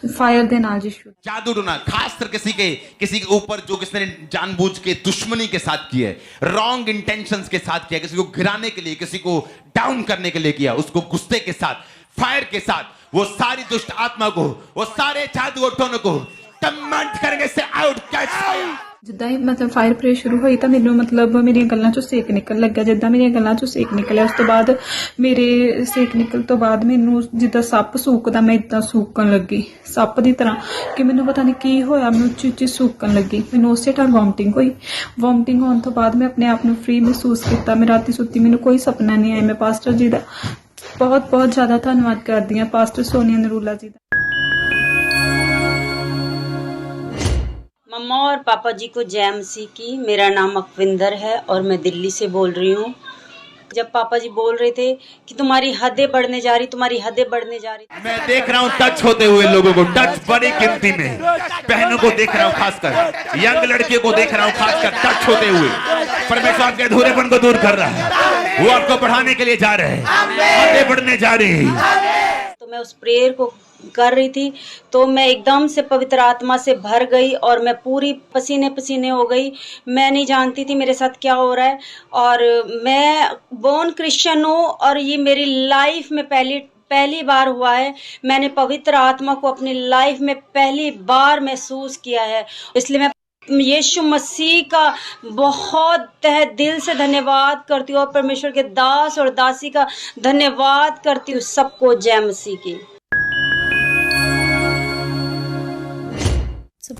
फायर दे नाल। यीशु जादू टूना खासकर किसी के ऊपर जो किसी ने जानबूझ के दुश्मनी के साथ किया है, रॉन्ग इंटेंशंस के साथ किया, किसी को गिराने के लिए, किसी को डाउन करने के लिए किया, उसको गुस्से के साथ, फायर के साथ, वो सारी दुष्ट आत्मा को, वो सारे जादू टोनों को कमांड करेंगे से आउट, कैच फायर। जिद्दां ही मतलब फायर प्रे शुरू हुई तो मैनू मतलब मेरी गल्लां चों सेक निकल लग्या। जिद्दां मेरी गल्लां चों सेक निकलिया, उस तो बाद मेरे सेक निकल तो बाद मैनू जिद्दां सप सूकदा मैं इदां सूकन लगी सप की तरह कि मैनू पता नहीं की होया, मैनू उच्ची उच्ची सूकन लगी। मैनू उस टाइम वॉमिटिंग हुई। वॉमिटिंग होने तो बाद मैं अपने आप को फ्री महसूस किया। मैं राती सुती, मैनू कोई सपना नहीं आया। मैं पास्टर जी का बहुत बहुत ज़्यादा धन्यवाद करती हूँ, पास्टर सोनिया नरूला जी का। मम्मा और पापा जी को जय मसीह की। मेरा नाम अकविंदर है और मैं दिल्ली से बोल रही हूँ। जब पापा जी बोल रहे थे कि तुम्हारी हदें बढ़ने जा रही, तुम्हारी हदें बढ़ने जा रही, मैं देख रहा हूँ टच होते हुए लोगों को, टच बड़ी गिनती में बहनों को देख रहा हूँ, खासकर यंग लड़कियों को देख रहा हूँ, खासकर टच होते हुए। परमेश्वर आपके अधूरेपन को दूर कर रहा है, वो आपको बढ़ाने के लिए जा रहे हैं, हदें बढ़ने जा रही है। तो मैं उस प्रेयर को कर रही थी तो मैं एकदम से पवित्र आत्मा से भर गई और मैं पूरी पसीने पसीने हो गई। मैं नहीं जानती थी मेरे साथ क्या हो रहा है और मैं बोर्न क्रिश्चियन हूँ और ये मेरी लाइफ में पहली बार हुआ है। मैंने पवित्र आत्मा को अपनी लाइफ में पहली बार महसूस किया है, इसलिए मैं यीशु मसीह का बहुत तहे दिल से धन्यवाद करती हूँ और परमेश्वर के दास और दासी का धन्यवाद करती हूँ। सबको जय मसीह की।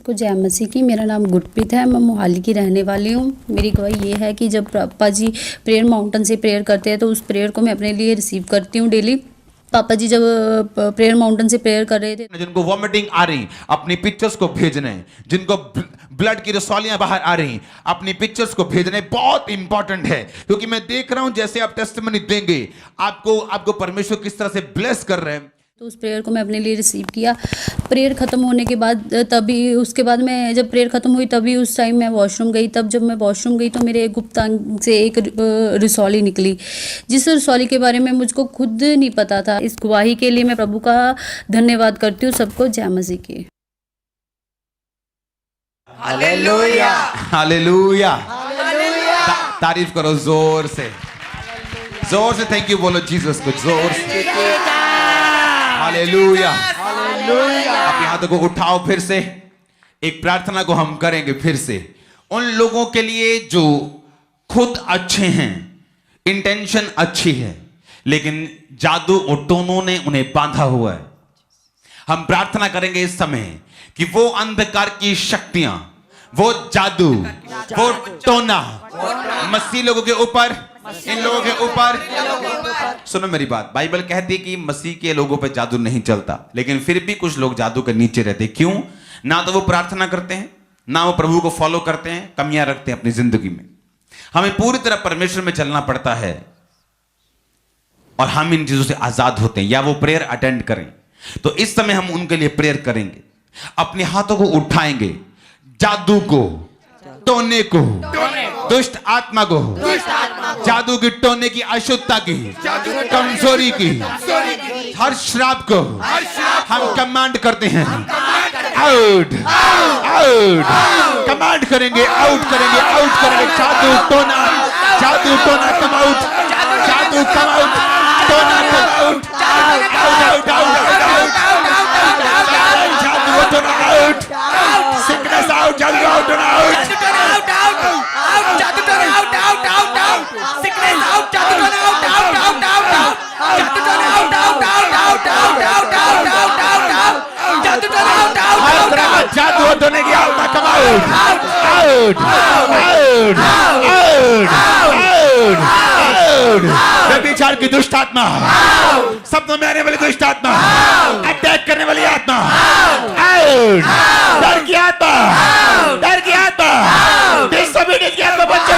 सबको जय मसीह की। मेरा नाम गुरप्रीत है, मैं मोहाली की रहने वाली हूँ। मेरी गवाही ये है कि जब पापा जी प्रेयर माउंटेन से प्रेयर करते हैं तो उस प्रेयर को मैं अपने लिए रिसीव करती हूँ डेली। पापा जी जब प्रेयर माउंटेन से प्रेयर कर रहे थे, जिनको वॉमिटिंग आ रही अपनी पिक्चर्स को भेजने, जिनको ब्लड की रसौलियां बाहर आ रही अपनी पिक्चर्स को भेजने, बहुत इंपॉर्टेंट है। क्योंकि मैं देख रहा हूं जैसे आप टेस्टिमनी देंगे आपको परमेश्वर किस तरह से ब्लेस कर रहे हैं। तो उस प्रेयर को मैं अपने लिए रिसीव किया। प्रेयर ख़त्म होने के बाद तभी उसके बाद मैं जब प्रेयर ख़त्म हुई तभी उस टाइम मैं वॉशरूम गई। तब जब मैं वॉशरूम गई तो मेरे गुप्तांग से एक रसौली निकली, जिस रसौली के बारे में मुझको खुद नहीं पता था। इस गवाही के लिए मैं प्रभु का धन्यवाद करती हूँ। सबको जय मसीह की। हालेलुया हालेलुया, तारीफ करो जोर से थैंक यू बोलो जीसस को जोर से। हालेलुया अपने हाथों को उठाओ। फिर से एक प्रार्थना को हम करेंगे फिर से उन लोगों के लिए जो खुद अच्छे हैं, इंटेंशन अच्छी है, लेकिन जादू और टोनों ने उन्हें बांधा हुआ है। हम प्रार्थना करेंगे इस समय कि वो अंधकार की शक्तियां, वो जादू, वो टोना मसीह लोगों के ऊपर, इन लोगों के ऊपर। सुनो मेरी बात, बाइबल कहती है कि मसीह के लोगों पे जादू नहीं चलता, लेकिन फिर भी कुछ लोग जादू के नीचे रहते। क्यों? ना तो वो प्रार्थना करते हैं, ना वो प्रभु को फॉलो करते हैं, कमियां रखते हैं अपनी जिंदगी में। हमें पूरी तरह परमेश्वर में चलना पड़ता है और हम इन चीजों से आजाद होते हैं। या वो प्रेयर अटेंड करें, तो इस समय हम उनके लिए प्रेयर करेंगे। अपने हाथों को उठाएंगे, जादू को, टोने को, दुष्ट आत्मा को, जादू की, टोने की, अशुद्धता की, कमजोरी की, हर श्राप को हम कमांड करते हैं। आउट आउट कमांड करेंगे, आउट करेंगे, आउट करेंगे। जादू टोना कम आउट, जादू कम आउट, टोना come out, out out out जादू टोना आउट, सिकनेस आउट, जादू आउट, टोना आउट, जादू टोने की आत्मा come out, out out out out. व्यभिचार की दुष्ट आत्मा, सपनों में आने वाली दुष्ट आत्मा, अटैक करने वाली आत्मा, आउट। डर की आत्मा, डर की आत्मा, डिसोबीडियंस की आत्मा बच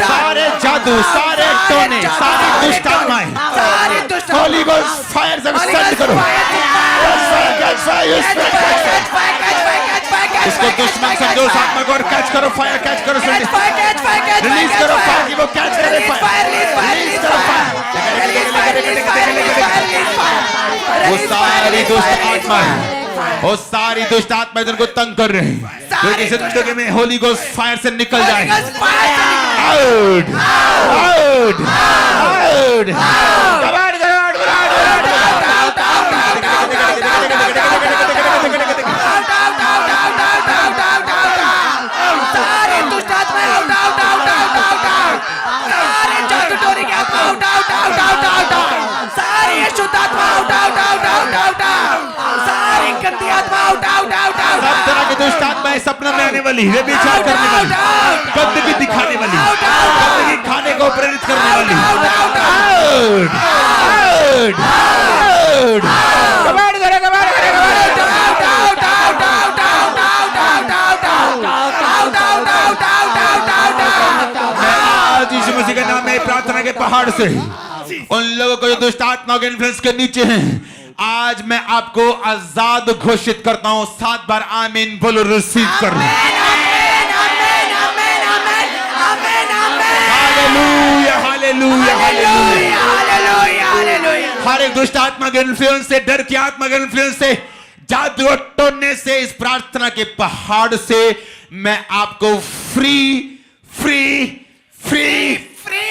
सारे जादू, सारे टोने, सारी दुष्ट आत्माएं, होली गोस्ट फायर से सेंड करो। इसको दुश्मन समझो, उस आत्मा को और कैच करो, फायर कैच करो, रिलीज करो फायर की, वो कैच करे फायर, रिलीज करो फायर। वो सारी दुष्ट आत्माएं, वो सारी दुष्ट आत्माएं जिनको तंग कर रहे हैं, क्योंकि जिंदगी में होली गोस्ट फायर से निकल जाए। आउट आउट आउट सब तरह की दुष्ट आत्माएं, सपना में आने वाली, व्यभिचार करने वाली, गंदगी दिखाने वाली, गंदगी खाने को प्रेरित करने वाली, आउट आउट आउट। कमांड करो, कमांड करो, आज यीशु मसीह के नाम में प्रार्थना के पहाड़ से उन लोगों को जो दुष्ट आत्मा के इन्फ्लुएंस के नीचे हैं, आज मैं आपको आजाद घोषित करता हूं। 7 बार आमीन बोलो, रिसीव कर लो। हालेलुया, हालेलुया, हालेलुया। हर एक दुष्ट आत्मा के इन्फ्लुएंस से, डर की आत्मा के इन्फ्लुएंस से, जादू और टोने से, इस प्रार्थना के पहाड़ से मैं आपको फ्री फ्री फ्री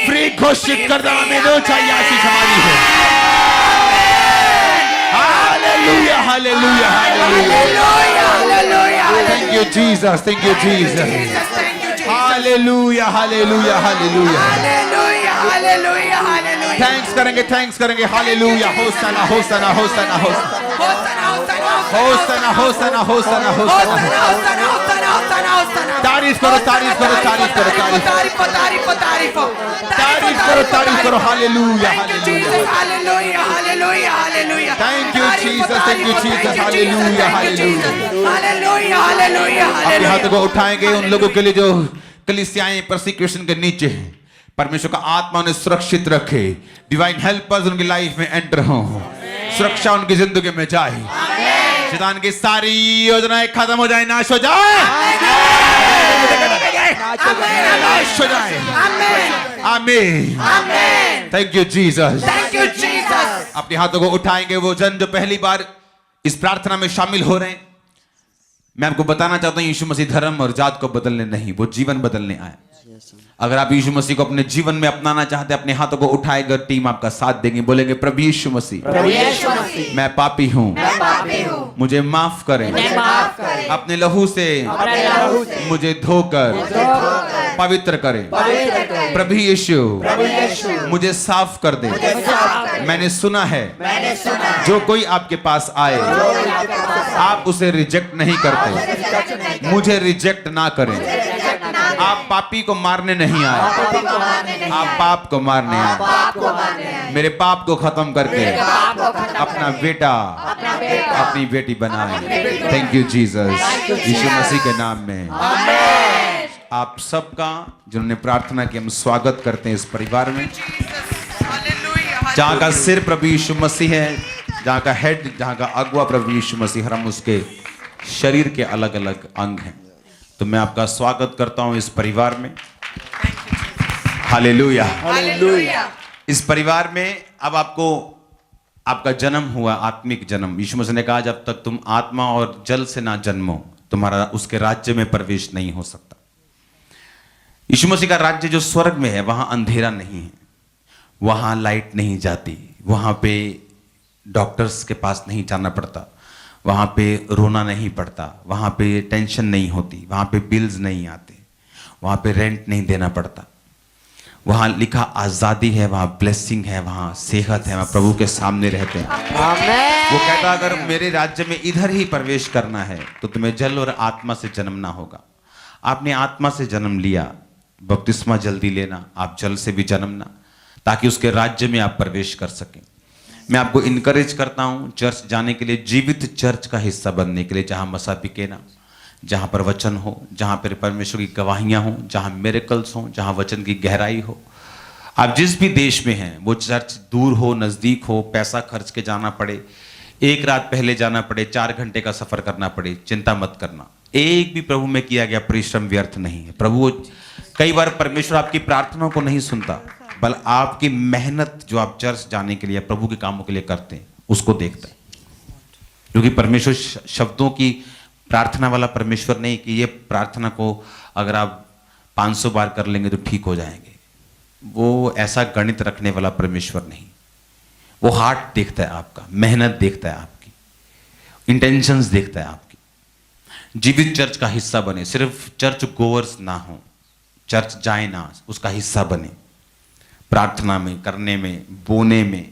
फ्री घोषित करता हूं। मैं दो चाहिए आशीष हमारी है। हालेलुया, हालेलुया, hallelujah. Thank you Jesus, thank you Jesus. Hallelujah, हालेलुया, हालेलुया। थैंक्स करेंगे, थैंक्स करेंगे। हालेलुया, होसना होसना होसना होसना होसना होसना होसना होसना। तारीफ करो, तारीफ करो, तारीफ करो, तारीफ करो, तारीफ करो। Hallelujah, hallelujah. Thank you Jesus, thank you Jesus. Hallelujah, hallelujah. अपने हाथों को उठाएंगे उन लोगों के लिए जो कलीसियाएं परसिक्यूशन के नीचे हैं। परमेश्वर का आत्मा उन्हें सुरक्षित रखे। डिवाइन हेल्पर्स उनकी लाइफ में एंटर हो, सुरक्षा उनकी जिंदगी में जाए। शैतान की सारी योजनाएं खत्म हो जाए, नाश हो जाए, नाश हो जाए। आमीन। Thank you Jesus. अपने हाथों को उठाएंगे वो जन जो पहली बार इस प्रार्थना में शामिल हो रहे हैं। मैं आपको बताना चाहता हूं, यीशु मसीह धर्म और जात को बदलने नहीं, वो जीवन बदलने आए। अगर आप यीशु मसीह को अपने जीवन में अपनाना चाहते हैं, अपने हाथों को उठाएगा, टीम आपका साथ देंगे। बोलेंगे, प्रभु यीशु मसीह, मैं पापी हूँ, मुझे माफ करें, अपने लहू से मुझे धोकर पवित्र करें। प्रभु यीशु मुझे साफ कर दे। मैंने सुना है जो कोई आपके पास आए आप उसे रिजेक्ट नहीं करते, मुझे रिजेक्ट ना करें। आप पापी को मारने नहीं आए, आप पाप को मारने आए। मेरे पाप को खत्म करके अपना बेटा अपनी बेटी बनाए। थैंक यू जीसस, यीशु मसीह के नाम में। आप सबका जिन्होंने प्रार्थना की, हम स्वागत करते हैं इस परिवार में। जहाँ का सिर प्रभु यीशु मसीह है, जहाँ का हेड, जहाँ का अगुआ प्रभु यीशु मसीह, हम उसके शरीर के अलग अलग अंग हैं। तो मैं आपका स्वागत करता हूं इस परिवार में। Hallelujah, hallelujah. इस परिवार में अब आपको आपका जन्म हुआ, आत्मिक जन्म। यीशु मसीह ने कहा, जब तक तुम आत्मा और जल से ना जन्मो, तुम्हारा उसके राज्य में प्रवेश नहीं हो सकता। यीशु मसीह का राज्य जो स्वर्ग में है, वहां अंधेरा नहीं है, वहां लाइट नहीं जाती, वहां पे डॉक्टर्स के पास नहीं जाना पड़ता, वहाँ पे रोना नहीं पड़ता, वहाँ पे टेंशन नहीं होती, वहाँ पे बिल्स नहीं आते, वहाँ पे रेंट नहीं देना पड़ता। वहाँ लिखा आज़ादी है, वहाँ ब्लेसिंग है, वहाँ सेहत है, वहाँ प्रभु के सामने रहते हैं। वो कहता, अगर मेरे राज्य में इधर ही प्रवेश करना है तो तुम्हें जल और आत्मा से जन्मना होगा। आपने आत्मा से जन्म लिया, बपतिस्मा जल्दी लेना, आप जल से भी जन्मना, ताकि उसके राज्य में आप प्रवेश कर सकें। मैं आपको इनकरेज करता हूं चर्च जाने के लिए, जीवित चर्च का हिस्सा बनने के लिए, जहां मसा पिके ना, जहां पर वचन हो, जहां पर परमेश्वर की गवाहियां हो, जहां मिरेकल्स हो, जहां वचन की गहराई हो। आप जिस भी देश में हैं, वो चर्च दूर हो नज़दीक हो, पैसा खर्च के जाना पड़े, एक रात पहले जाना पड़े, 4 घंटे का सफर करना पड़े, चिंता मत करना। एक भी प्रभु में किया गया परिश्रम व्यर्थ नहीं है। प्रभु कई बार परमेश्वर आपकी प्रार्थनाओं को नहीं सुनता, बल आपकी मेहनत जो आप चर्च जाने के लिए, प्रभु के कामों के लिए करते हैं, उसको देखता है। क्योंकि परमेश्वर शब्दों की प्रार्थना वाला परमेश्वर नहीं कि ये प्रार्थना को अगर आप 500 बार कर लेंगे तो ठीक हो जाएंगे। वो ऐसा गणित रखने वाला परमेश्वर नहीं। वो हार्ट देखता है आपका, मेहनत देखता है आपकी, इंटेंशंस देखता है आपकी। जीवित चर्च का हिस्सा बने, सिर्फ चर्च गोवर्स ना हो, चर्च जाए ना, उसका हिस्सा बने। प्रार्थना में, करने में, बोने में,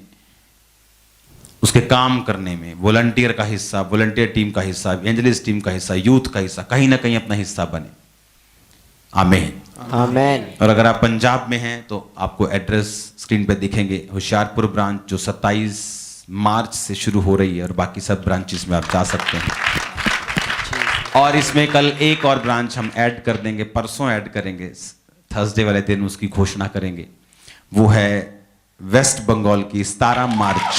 उसके काम करने में, वॉलंटियर का हिस्सा, वॉलंटियर टीम का हिस्सा, एवेंजलिस्ट टीम का हिस्सा, यूथ का हिस्सा, कहीं ना कहीं अपना हिस्सा बने। आमीन, आमीन। और अगर आप पंजाब में हैं तो आपको एड्रेस स्क्रीन पे दिखेंगे। होशियारपुर ब्रांच जो 27 मार्च से शुरू हो रही है, और बाकी सब ब्रांचेस में आप जा सकते हैं। और इसमें कल एक और ब्रांच हम ऐड कर देंगे, परसों ऐड करेंगे, थर्सडे वाले दिन उसकी घोषणा करेंगे। वो है वेस्ट बंगाल की 17 मार्च।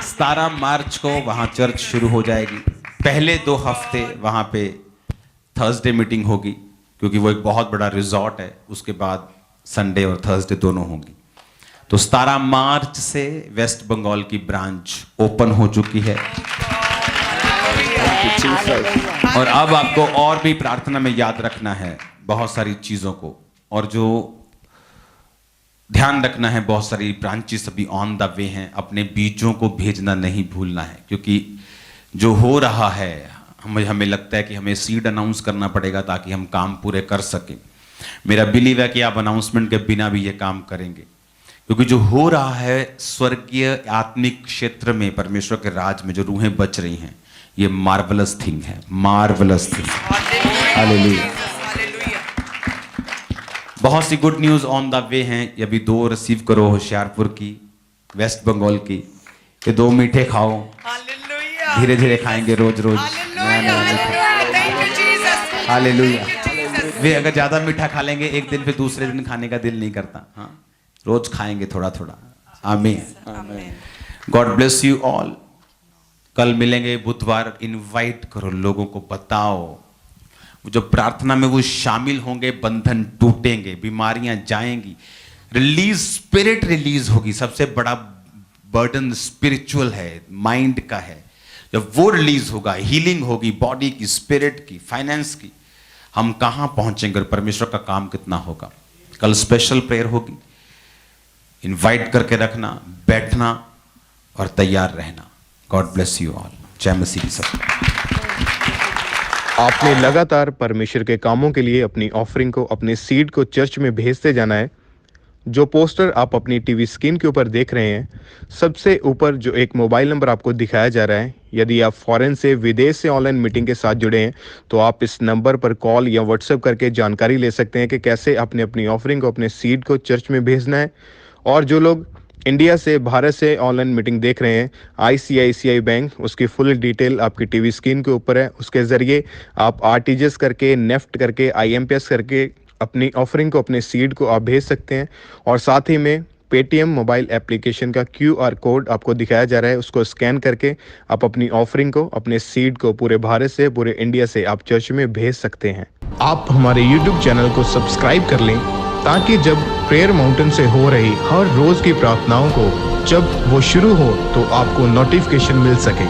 17 मार्च को वहां चर्च शुरू हो जाएगी। पहले 2 हफ्ते वहां पे थर्सडे मीटिंग होगी, क्योंकि वो एक बहुत बड़ा रिजॉर्ट है। उसके बाद संडे और थर्सडे दोनों होंगी। तो 17 मार्च से वेस्ट बंगाल की ब्रांच ओपन हो चुकी है। और अब आपको और भी प्रार्थना में याद रखना है बहुत सारी चीजों को, और जो ध्यान रखना है, बहुत सारी ब्रांचेस अभी ऑन द वे हैं। अपने बीजों को भेजना नहीं भूलना है, क्योंकि जो हो रहा है हमें लगता है कि हमें सीड अनाउंस करना पड़ेगा ताकि हम काम पूरे कर सकें। मेरा बिलीव है कि आप अनाउंसमेंट के बिना भी ये काम करेंगे, क्योंकि जो हो रहा है स्वर्गीय आत्मिक क्षेत्र में, परमेश्वर के राज में जो रूहें बच रही हैं, ये मार्वलस थिंग है, मार्वलस थिंग। हालेलुया। बहुत सी good news on the way हैं। ये भी 2 रिसीव करो, होशियारपुर की, वेस्ट बंगाल की। ये 2 मीठे खाओ, धीरे धीरे खाएंगे, रोज रोज। हालेलुया। वे अगर ज्यादा मीठा खा लेंगे एक दिन, फिर दूसरे दिन खाने का दिल नहीं करता। हाँ, रोज खाएंगे थोड़ा थोड़ा। आमीन। God bless you all. कल मिलेंगे बुधवार। इनवाइट करो लोगों को, बताओ। जो प्रार्थना में वो शामिल होंगे, बंधन टूटेंगे, बीमारियां जाएंगी, स्पिरिट रिलीज होगी। सबसे बड़ा बर्डन स्पिरिचुअल है, माइंड का है। जब वो रिलीज होगा, हीलिंग होगी बॉडी की, स्पिरिट की, फाइनेंस की। हम कहां पहुंचेंगे, परमेश्वर का काम कितना होगा। कल स्पेशल प्रेयर होगी। इनवाइट करके रखना, बैठना और तैयार रहना। God bless you all. जय मसीह की सब। आपने लगातार परमेश्वर के कामों के लिए अपनी ऑफरिंग को, अपने सीड को चर्च में भेजते जाना है। जो पोस्टर आप अपनी टीवी स्क्रीन के ऊपर देख रहे हैं, सबसे ऊपर जो एक मोबाइल नंबर आपको दिखाया जा रहा है, यदि आप फॉरेन से, विदेश से ऑनलाइन मीटिंग के साथ जुड़े हैं, तो आप इस नंबर पर कॉल या व्हाट्सएप करके जानकारी ले सकते हैं कि कैसे आपने अपनी ऑफरिंग को, अपने सीड को चर्च में भेजना है। और जो लोग इंडिया से, भारत से ऑनलाइन मीटिंग देख रहे हैं, ICICI बैंक, उसकी फुल डिटेल आपकी टीवी स्क्रीन के ऊपर है। उसके ज़रिए आप RTGS करके, नेफ्ट करके, IMPS करके अपनी ऑफरिंग को, अपने सीड को आप भेज सकते हैं। और साथ ही में पेटीएम मोबाइल एप्लीकेशन का QR कोड आपको दिखाया जा रहा है, उसको स्कैन करके आप अपनी ऑफरिंग को, अपने सीड को पूरे भारत से, पूरे इंडिया से आप चर्च में भेज सकते हैं। आप हमारे YouTube चैनल को सब्सक्राइब कर लें, ताकि जब प्रेयर माउंटेन से हो रही हर रोज की प्रार्थनाओं को जब वो शुरू हो तो आपको नोटिफिकेशन मिल सके।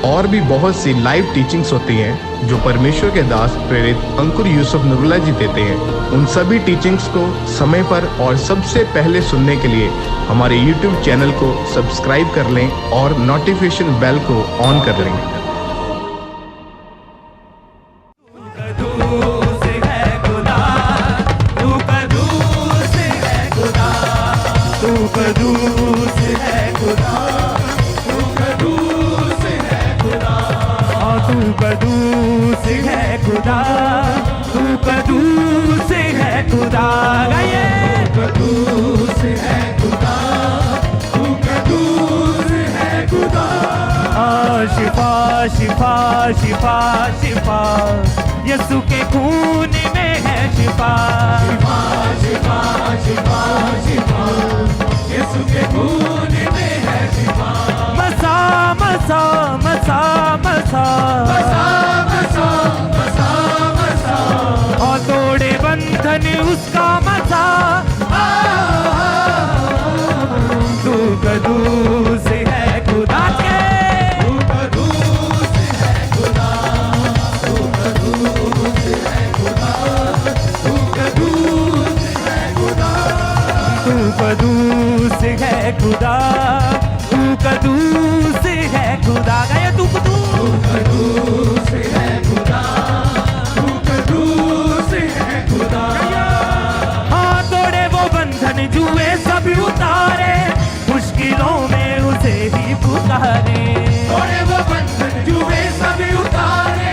और भी बहुत सी लाइव टीचिंग्स होती हैं जो परमेश्वर के दास प्रेरित अंकुर यूसुफ नूरुल्लाह जी देते हैं। उन सभी टीचिंग्स को समय पर और सबसे पहले सुनने के लिए हमारे YouTube चैनल को सब्सक्राइब कर लें और नोटिफिकेशन बेल को ऑन कर लें। शिफा शिफा शिफा यीशु के खून में है शिफा। शिफा शिफा शिफा शिफा यीशु के खून में है शिफा। मसा मसा मसा मसा मसा मसा मसा मसा और तोड़े बंधन उसका मसा। तू कदू से है खुदा के, कदूस है खुदा, तू कदूस है खुदा। गाया तू कदूस है खुदा, तू कदूस है खुदा। हाँ तोड़े वो बंधन जुए सब उतारे, मुश्किलों में उसे ही पुकारे। तोड़े वो बंधन जुए सब उतारे,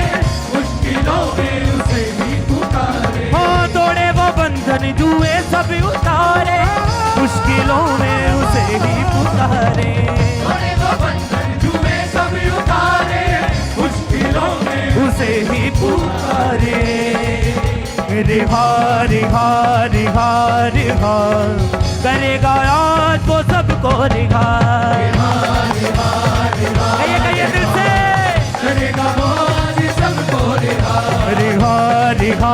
मुश्किलों में उसे ही पुकारे। हाँ तोड़े वो बंधन जुए सब उतारे, मुश्किलों में उसे ही पुकारे। तोड़े वो बंधन जुए सब उतारे, मुश्किलों में उसे ही पुकारे। रिहा रिहा रिहा रिहा करेगा आज वो सबको रिहा कहिए दिल से करेगा वो आज सबको रिहा रिहा रिहा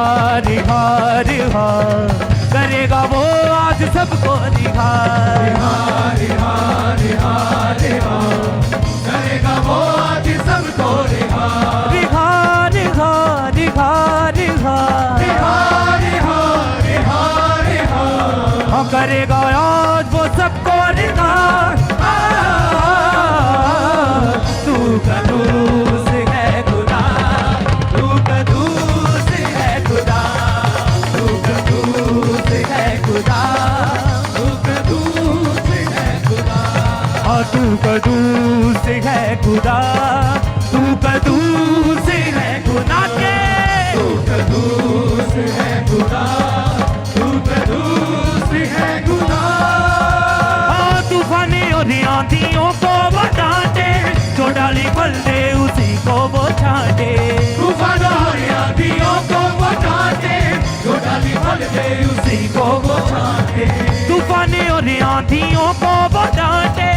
रिहा रिहा करेगा वो आज सबको रिहा रिहा रिहा रिहा रिहा करेगा वो आज सबको रिहा रिहा रिहा रिहा रिहा रिहा रिहा रिहा रिहा हाँ करेगा आज वो सबको रिहा तू कदूस है खुदा तू कदूस है खुदा तू कदूस है खुदा तू कदूस है खुदा हाँ तू कदूस है खुदा तू कदूस है खुदा के तू कदूस है खुदा तू कदूस है खुदा हाँ तूफानी और आंधियों को वो डांटे जो डाली फल दे उसी को वो छाटे तूफान और आंधियों को वो डांटे जो डाली फल दे उसी को वो छाटे तूफानी और आंधियों को वो डांटे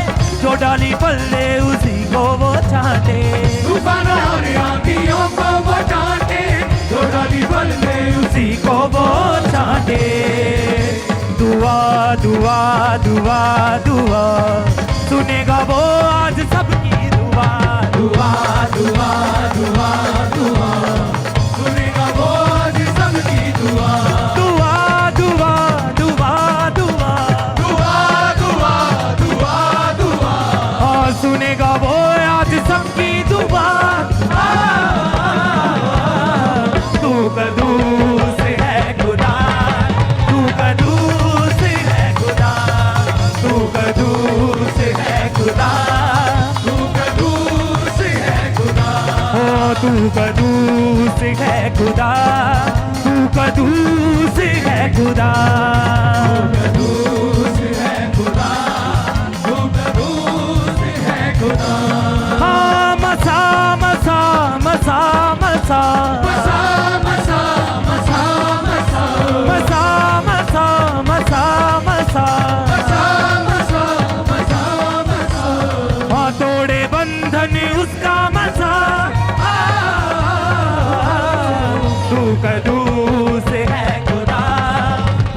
जो डाली फल दे उसी को वो छाटे तूफान और आंधियों को वो डांटे जो डाली फल दे उसी को वो छाटे दुआ दुआ दुआ दुआ सुनेगा वो आज सबकी दुआ दुआ दुआ दुआ दुआ सुनेगा वो आज सबकी दुआ दुआ दुआ दुआ दुआ दुआ दुआ दुआ दुआ हाँ सुनेगा वो आज सबकी दुआ तू कदूस है खुदा तू कदूस है खुदा तू कदूस है खुदा तू कदूस है खुदा तू कदूस है खुदा तू कदूस है खुदा कदूस है खुदा तू कदूस है खुदा हाँ मसा मसा मसा मसा मसा मसा मसा मसा मसा मसा मसा मसा मसा मसा मसा हाँ तोड़े बंधन उसका मसा तू कदूस है खुदा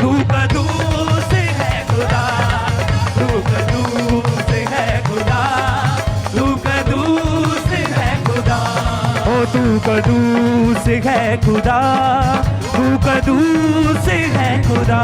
तू कदूस है खुदा तू कदूस है खुदा तू कदूस है खुदा ओ तू कदूस है खुदा तू कदूस है खुदा